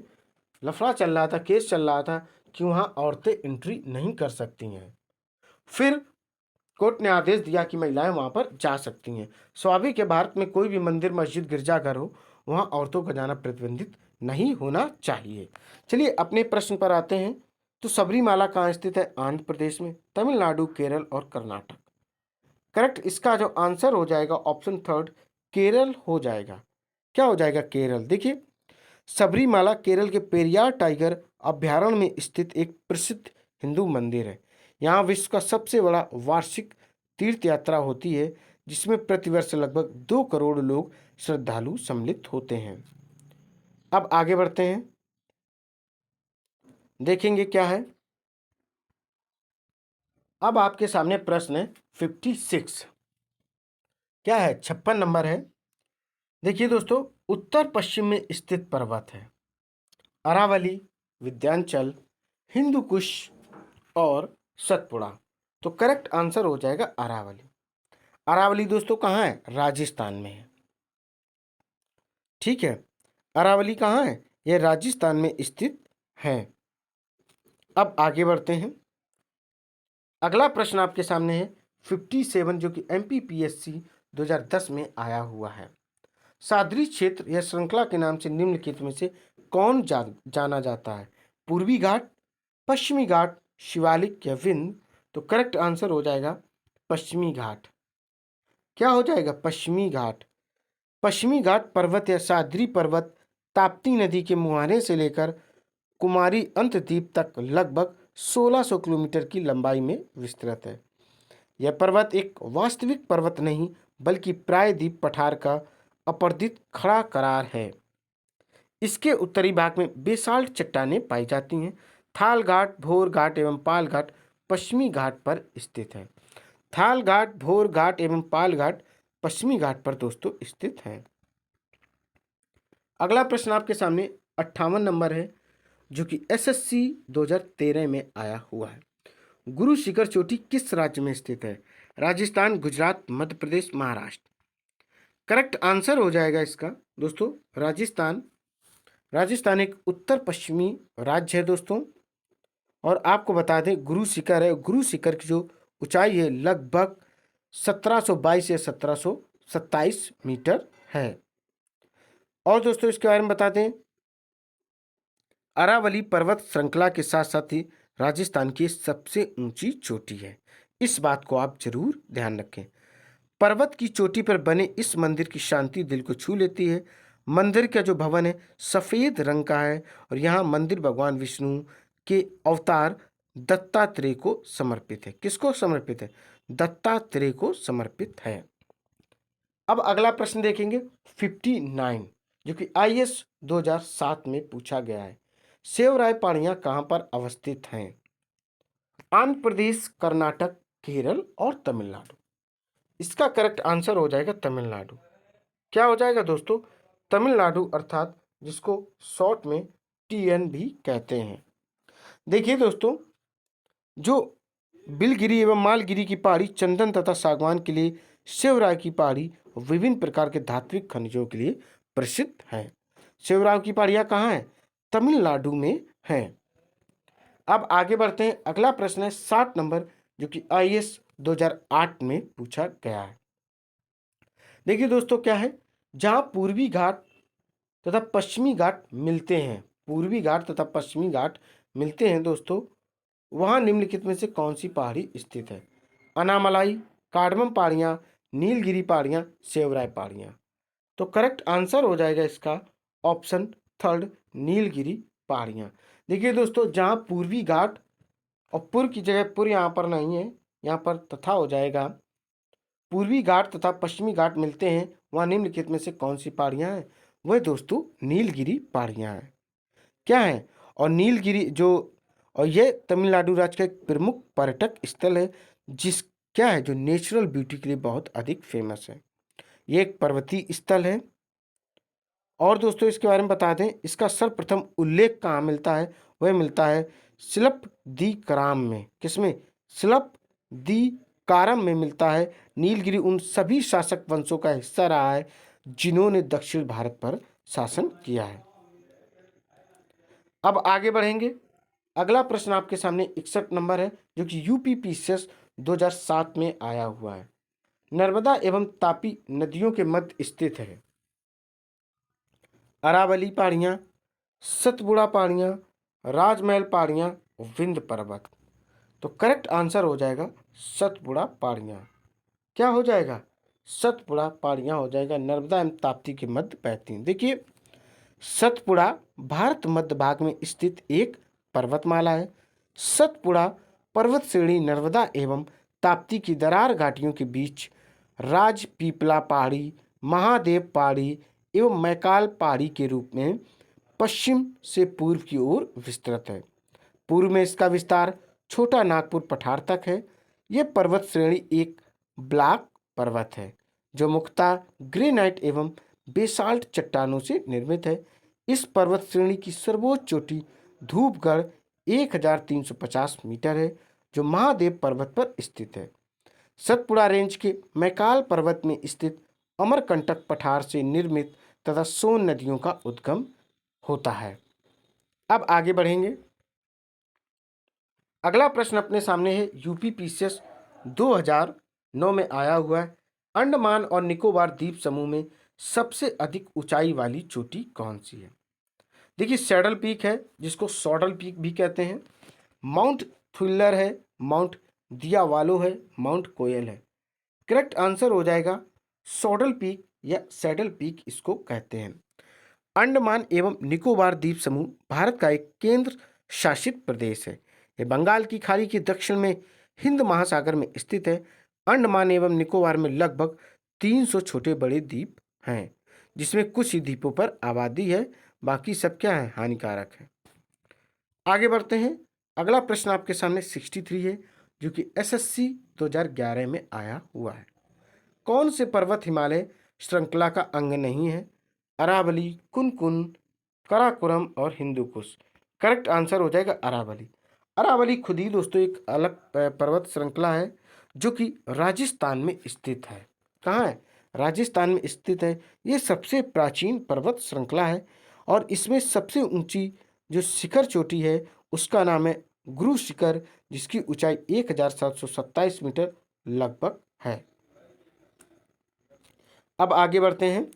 लफड़ा चल रहा था, केस चल रहा था कि वहाँ औरतें एंट्री नहीं कर सकती हैं। फिर कोर्ट ने आदेश दिया कि महिलाएं वहाँ पर जा सकती हैं। स्वाभाविक है, भारत में कोई भी मंदिर, मस्जिद, गिरजाघर हो, वहाँ औरतों का जाना प्रतिबंधित नहीं होना चाहिए। चलिए अपने प्रश्न पर आते हैं। तो सबरीमाला कहाँ स्थित है? आंध्र प्रदेश में, तमिलनाडु, केरल और कर्नाटक। करेक्ट, इसका जो आंसर हो जाएगा ऑप्शन थर्ड, केरल हो जाएगा। क्या हो जाएगा? केरल। देखिए, सबरीमाला केरल के पेरियार टाइगर अभ्यारण्य में स्थित एक प्रसिद्ध हिंदू मंदिर है। यहाँ विश्व का सबसे बड़ा वार्षिक तीर्थ यात्रा होती है, जिसमें प्रतिवर्ष लगभग 2 करोड़ लोग श्रद्धालु सम्मिलित होते हैं। अब आगे बढ़ते हैं, देखेंगे क्या है। अब आपके सामने प्रश्न है 56। क्या है? 56 नंबर है। देखिए दोस्तों, उत्तर पश्चिम में स्थित पर्वत है। अरावली, विंध्याचल, हिंदू कुश और सतपुड़ा। तो करेक्ट आंसर हो जाएगा अरावली। अरावली दोस्तों कहाँ है? राजस्थान में है। ठीक है, अरावली कहाँ है? यह राजस्थान में स्थित है। अब आगे बढ़ते हैं, अगला प्रश्न आपके सामने है 57, जो कि MPPSC 2010 में आया हुआ है। सादरी क्षेत्र या श्रृंखला के नाम से निम्नलिखित में से कौन जाना जाता है? पूर्वी घाट, पश्चिमी घाट, शिवालिक या विंध्य। तो करेक्ट आंसर हो जाएगा पश्चिमी घाट। क्या हो जाएगा? पश्चिमी घाट। पश्चिमी घाट पर्वत या सादरी पर्वत ताप्ती नदी के मुहाने से लेकर कुमारी अंतद्वीप तक लगभग 1600 किलोमीटर की लंबाई में विस्तृत है। यह पर्वत एक वास्तविक पर्वत नहीं, बल्कि प्रायद्वीप पठार का अपर्दित खड़ा करार है। इसके उत्तरी भाग में बेसाल्ट चट्टानें पाई जाती हैं। थाल घाट, भोर घाट एवं पाल घाट पश्चिमी घाट पर स्थित है। थाल घाट, भोर घाट एवं पाल घाट पश्चिमी घाट पर दोस्तों स्थित है। अगला प्रश्न आपके सामने 58 नंबर है, जो कि SSC 2013 में आया हुआ है। गुरु शिखर चोटी किस राज्य में स्थित है? राजस्थान, गुजरात, मध्य प्रदेश, महाराष्ट्र। करेक्ट आंसर हो जाएगा इसका दोस्तों राजस्थान। राजस्थान एक उत्तर पश्चिमी राज्य है दोस्तों। और आपको बता दें, गुरु शिखर है, गुरु शिखर की जो ऊंचाई है लगभग 1722 या 1727 मीटर है। और दोस्तों इसके बारे में बता दें, अरावली पर्वत श्रृंखला के साथ साथ ही राजस्थान की सबसे ऊंची चोटी है। इस बात को आप जरूर ध्यान रखें। पर्वत की चोटी पर बने इस मंदिर की शांति दिल को छू लेती है। मंदिर का जो भवन है सफेद रंग का है, और यहाँ मंदिर भगवान विष्णु के अवतार दत्तात्रेय को समर्पित है। किसको समर्पित है? दत्तात्रेय को समर्पित है। अब अगला प्रश्न देखेंगे 59, जो कि IAS 2007 में पूछा गया है। सेवराय पहाड़ियाँ कहाँ पर अवस्थित हैं? आंध्र प्रदेश, कर्नाटक, केरल और तमिलनाडु। इसका करेक्ट आंसर हो जाएगा तमिलनाडु। क्या हो जाएगा दोस्तों? तमिलनाडु, अर्थात जिसको शॉर्ट में TN भी कहते हैं। देखिए दोस्तों, जो बिलगिरी एवं मालगिरी की पहाड़ी चंदन तथा सागवान के लिए, शिवराय की पहाड़ी विभिन्न प्रकार के धात्विक खनिजों के लिए प्रसिद्ध है। शिवराय की पहाड़ियाँ कहाँ हैं? तमिलनाडु में हैं। अब आगे बढ़ते हैं, अगला प्रश्न है 60 नंबर, जो कि IAS 2008 में पूछा गया है। देखिए दोस्तों क्या है, जहां पूर्वी घाट तथा पश्चिमी घाट मिलते हैं, पूर्वी घाट तथा पश्चिमी घाट मिलते हैं दोस्तों, वहां निम्नलिखित में से कौन सी पहाड़ी स्थित है? अनामलाई, कार्डमम पहाड़ियां, नीलगिरी पहाड़ियां, सेवराय पहाड़ियां। तो करेक्ट आंसर हो जाएगा इसका ऑप्शन थर्ड, नीलगिरी पहाड़ियां। देखिए दोस्तों, जहां पूर्वी घाट, और पूर्व की जगह पूर्व यहाँ पर नहीं है, यहाँ पर तथा हो जाएगा, पूर्वी घाट तथा पश्चिमी घाट मिलते हैं, वहाँ निम्नलिखित में से कौन सी पहाड़ियाँ हैं? वह दोस्तों नीलगिरी पहाड़ियाँ हैं। क्या है? और नीलगिरी जो, और ये तमिलनाडु राज्य का एक प्रमुख पर्यटक स्थल है, जिस क्या है, जो नेचुरल ब्यूटी के लिए बहुत अधिक फेमस है। ये एक पर्वतीय स्थल है, और दोस्तों इसके बारे में बता दें, इसका सर्वप्रथम उल्लेख कहाँ मिलता है? वह मिलता है शिल्पदीकारम में। किसमें? शिल्पदीकारम में मिलता है। नीलगिरी उन सभी शासक वंशों का हिस्सा रहा है जिन्होंने दक्षिण भारत पर शासन किया है। अब आगे बढ़ेंगे। अगला प्रश्न आपके सामने 61 नंबर है, जो कि यूपी पीसीएस 2007 में आया हुआ है। नर्मदा एवं तापी नदियों के मध्य स्थित है अरावली पहाड़ियाँ, सतपुड़ा पहाड़ियाँ, राजमहल पहाड़ियाँ, विंध्य पर्वत। तो करेक्ट आंसर हो जाएगा सतपुड़ा पहाड़ियाँ। क्या हो जाएगा? सतपुड़ा पहाड़ियाँ हो जाएगा। नर्मदा एवं ताप्ती के मध्य बहती हैं। देखिए, सतपुड़ा भारत मध्य भाग में स्थित एक पर्वतमाला है। सतपुड़ा पर्वत श्रेणी नर्मदा एवं ताप्ती की दरार घाटियों के बीच राजपीपला पहाड़ी, महादेव पहाड़ी एवं मैकाल पहाड़ी के रूप में पश्चिम से पूर्व की ओर विस्तृत है। पूर्व में इसका विस्तार छोटा नागपुर पठार तक है। यह पर्वत श्रेणी एक ब्लॉक पर्वत है जो मुख्यतः ग्रेनाइट एवं बेसाल्ट चट्टानों से निर्मित है। इस पर्वत श्रेणी की सर्वोच्च चोटी धूपगढ़ 1350 मीटर है, जो महादेव पर्वत पर स्थित है। सतपुड़ा रेंज के मैकाल पर्वत में स्थित अमरकंटक पठार से निर्मित तथा सोन नदियों का उद्गम होता है। अब आगे बढ़ेंगे। अगला प्रश्न अपने सामने है, यूपी पीसीएस 2009 में आया हुआ है। अंडमान और निकोबार द्वीप समूह में सबसे अधिक ऊंचाई वाली चोटी कौन सी है? देखिए, सैडल पीक है, जिसको सॉडल पीक भी कहते हैं। माउंट थ्रिलर है, माउंट दियावालो है, माउंट कोयल है। करेक्ट आंसर हो जाएगा सॉडल पीक या सैडल पीक इसको कहते हैं। अंडमान एवं निकोबार द्वीप समूह भारत का एक केंद्र शासित प्रदेश है। यह बंगाल की खाड़ी के दक्षिण में हिंद महासागर में स्थित है। अंडमान एवं निकोबार में लगभग 300 छोटे बड़े द्वीप हैं, जिसमें कुछ ही द्वीपों पर आबादी है, बाकी सब क्या है? हानिकारक है। आगे बढ़ते हैं। अगला प्रश्न आपके सामने 63 है, जो कि एसएससी 2011 में आया हुआ है। कौन से पर्वत हिमालय श्रृंखला का अंग नहीं है? अरावली, कुनकुन, काराकोरम और हिंदुकुश। करेक्ट आंसर हो जाएगा अरावली। अरावली खुद ही दोस्तों एक अलग पर्वत श्रृंखला है, जो कि राजस्थान में स्थित है। कहाँ है? राजस्थान में स्थित है। ये सबसे प्राचीन पर्वत श्रृंखला है और इसमें सबसे ऊंची जो शिखर चोटी है उसका नाम है गुरु शिखर, जिसकी ऊंचाई 1727 मीटर लगभग है। अब आगे बढ़ते हैं।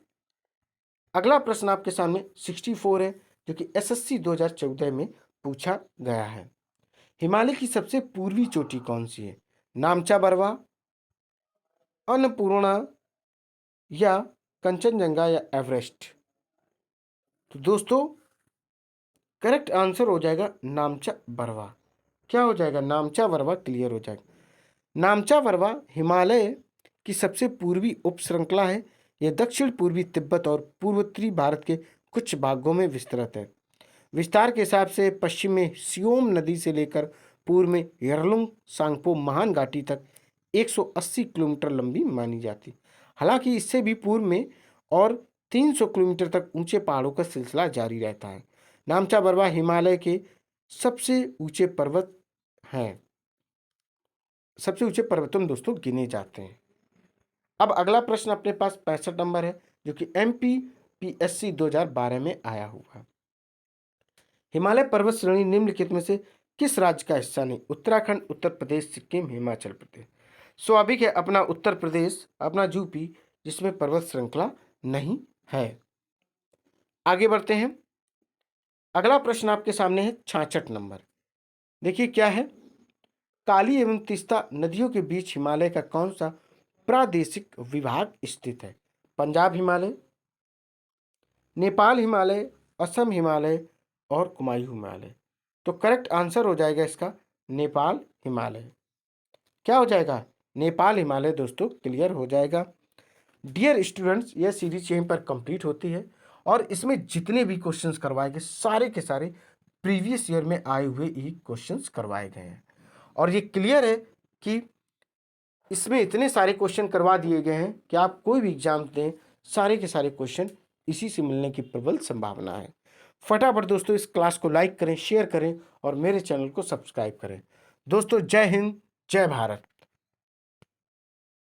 अगला प्रश्न आपके सामने 64 है, जो कि एसएससी 2014 में पूछा गया है। हिमालय की सबसे पूर्वी चोटी कौन सी है? नामचा बरवा, अन्नपूर्णा या कंचनजंगा या एवरेस्ट? तो दोस्तों करेक्ट आंसर हो जाएगा नामचा बरवा। क्या हो जाएगा? नामचा बरवा क्लियर हो जाएगा। नामचा बरवा हिमालय की सबसे पूर्वी उप श्रृंखला है। यह दक्षिण पूर्वी तिब्बत और पूर्वोत्तरी भारत के कुछ भागों में विस्तृत है। विस्तार के हिसाब से पश्चिम में सियोम नदी से लेकर पूर्व में यरलुंग सांगपो महान घाटी तक 180 किलोमीटर लंबी मानी जाती। हालांकि इससे भी पूर्व में और 300 किलोमीटर तक ऊंचे पहाड़ों का सिलसिला जारी रहता है। नामचा बरवा हिमालय के सबसे ऊंचे पर्वत हैं, सबसे ऊंचे पर्वतों में दोस्तों गिने जाते हैं। अब अगला प्रश्न अपने पास 65 नंबर है, जो कि एमपीपीएससी 2012 में आया हुआ है। हिमालय पर्वत श्रेणी निम्नलिखित में से किस राज्य का हिस्सा नहीं? उत्तराखंड, उत्तर प्रदेश, सिक्किम, हिमाचल प्रदेश। स्वाभाविक है अपना उत्तर प्रदेश, अपना यूपी, जिसमें पर्वत श्रृंखला नहीं है। आगे बढ़ते हैं। अगला प्रश्न आपके सामने है 66 नंबर। देखिए क्या है, काली एवं तीस्ता नदियों के बीच हिमालय का कौन सा प्रादेशिक विभाग स्थित है? पंजाब हिमालय, नेपाल हिमालय, असम हिमालय और कुमायूं हिमालय। तो करेक्ट आंसर हो जाएगा इसका नेपाल हिमालय। क्या हो जाएगा? नेपाल हिमालय दोस्तों क्लियर हो जाएगा। डियर स्टूडेंट्स, यह सीरीज यहीं पर कंप्लीट होती है और इसमें जितने भी क्वेश्चंस करवाए गए सारे के सारे प्रीवियस ईयर में आए हुए ही क्वेश्चंस करवाए गए हैं। और ये क्लियर है कि इसमें इतने सारे क्वेश्चन करवा दिए गए हैं कि आप कोई भी एग्जाम दें, सारे के सारे क्वेश्चन इसी से मिलने की प्रबल संभावना है। फटाफट दोस्तों इस क्लास को लाइक करें, शेयर करें और मेरे चैनल को सब्सक्राइब करें। दोस्तों जय हिंद, जय भारत।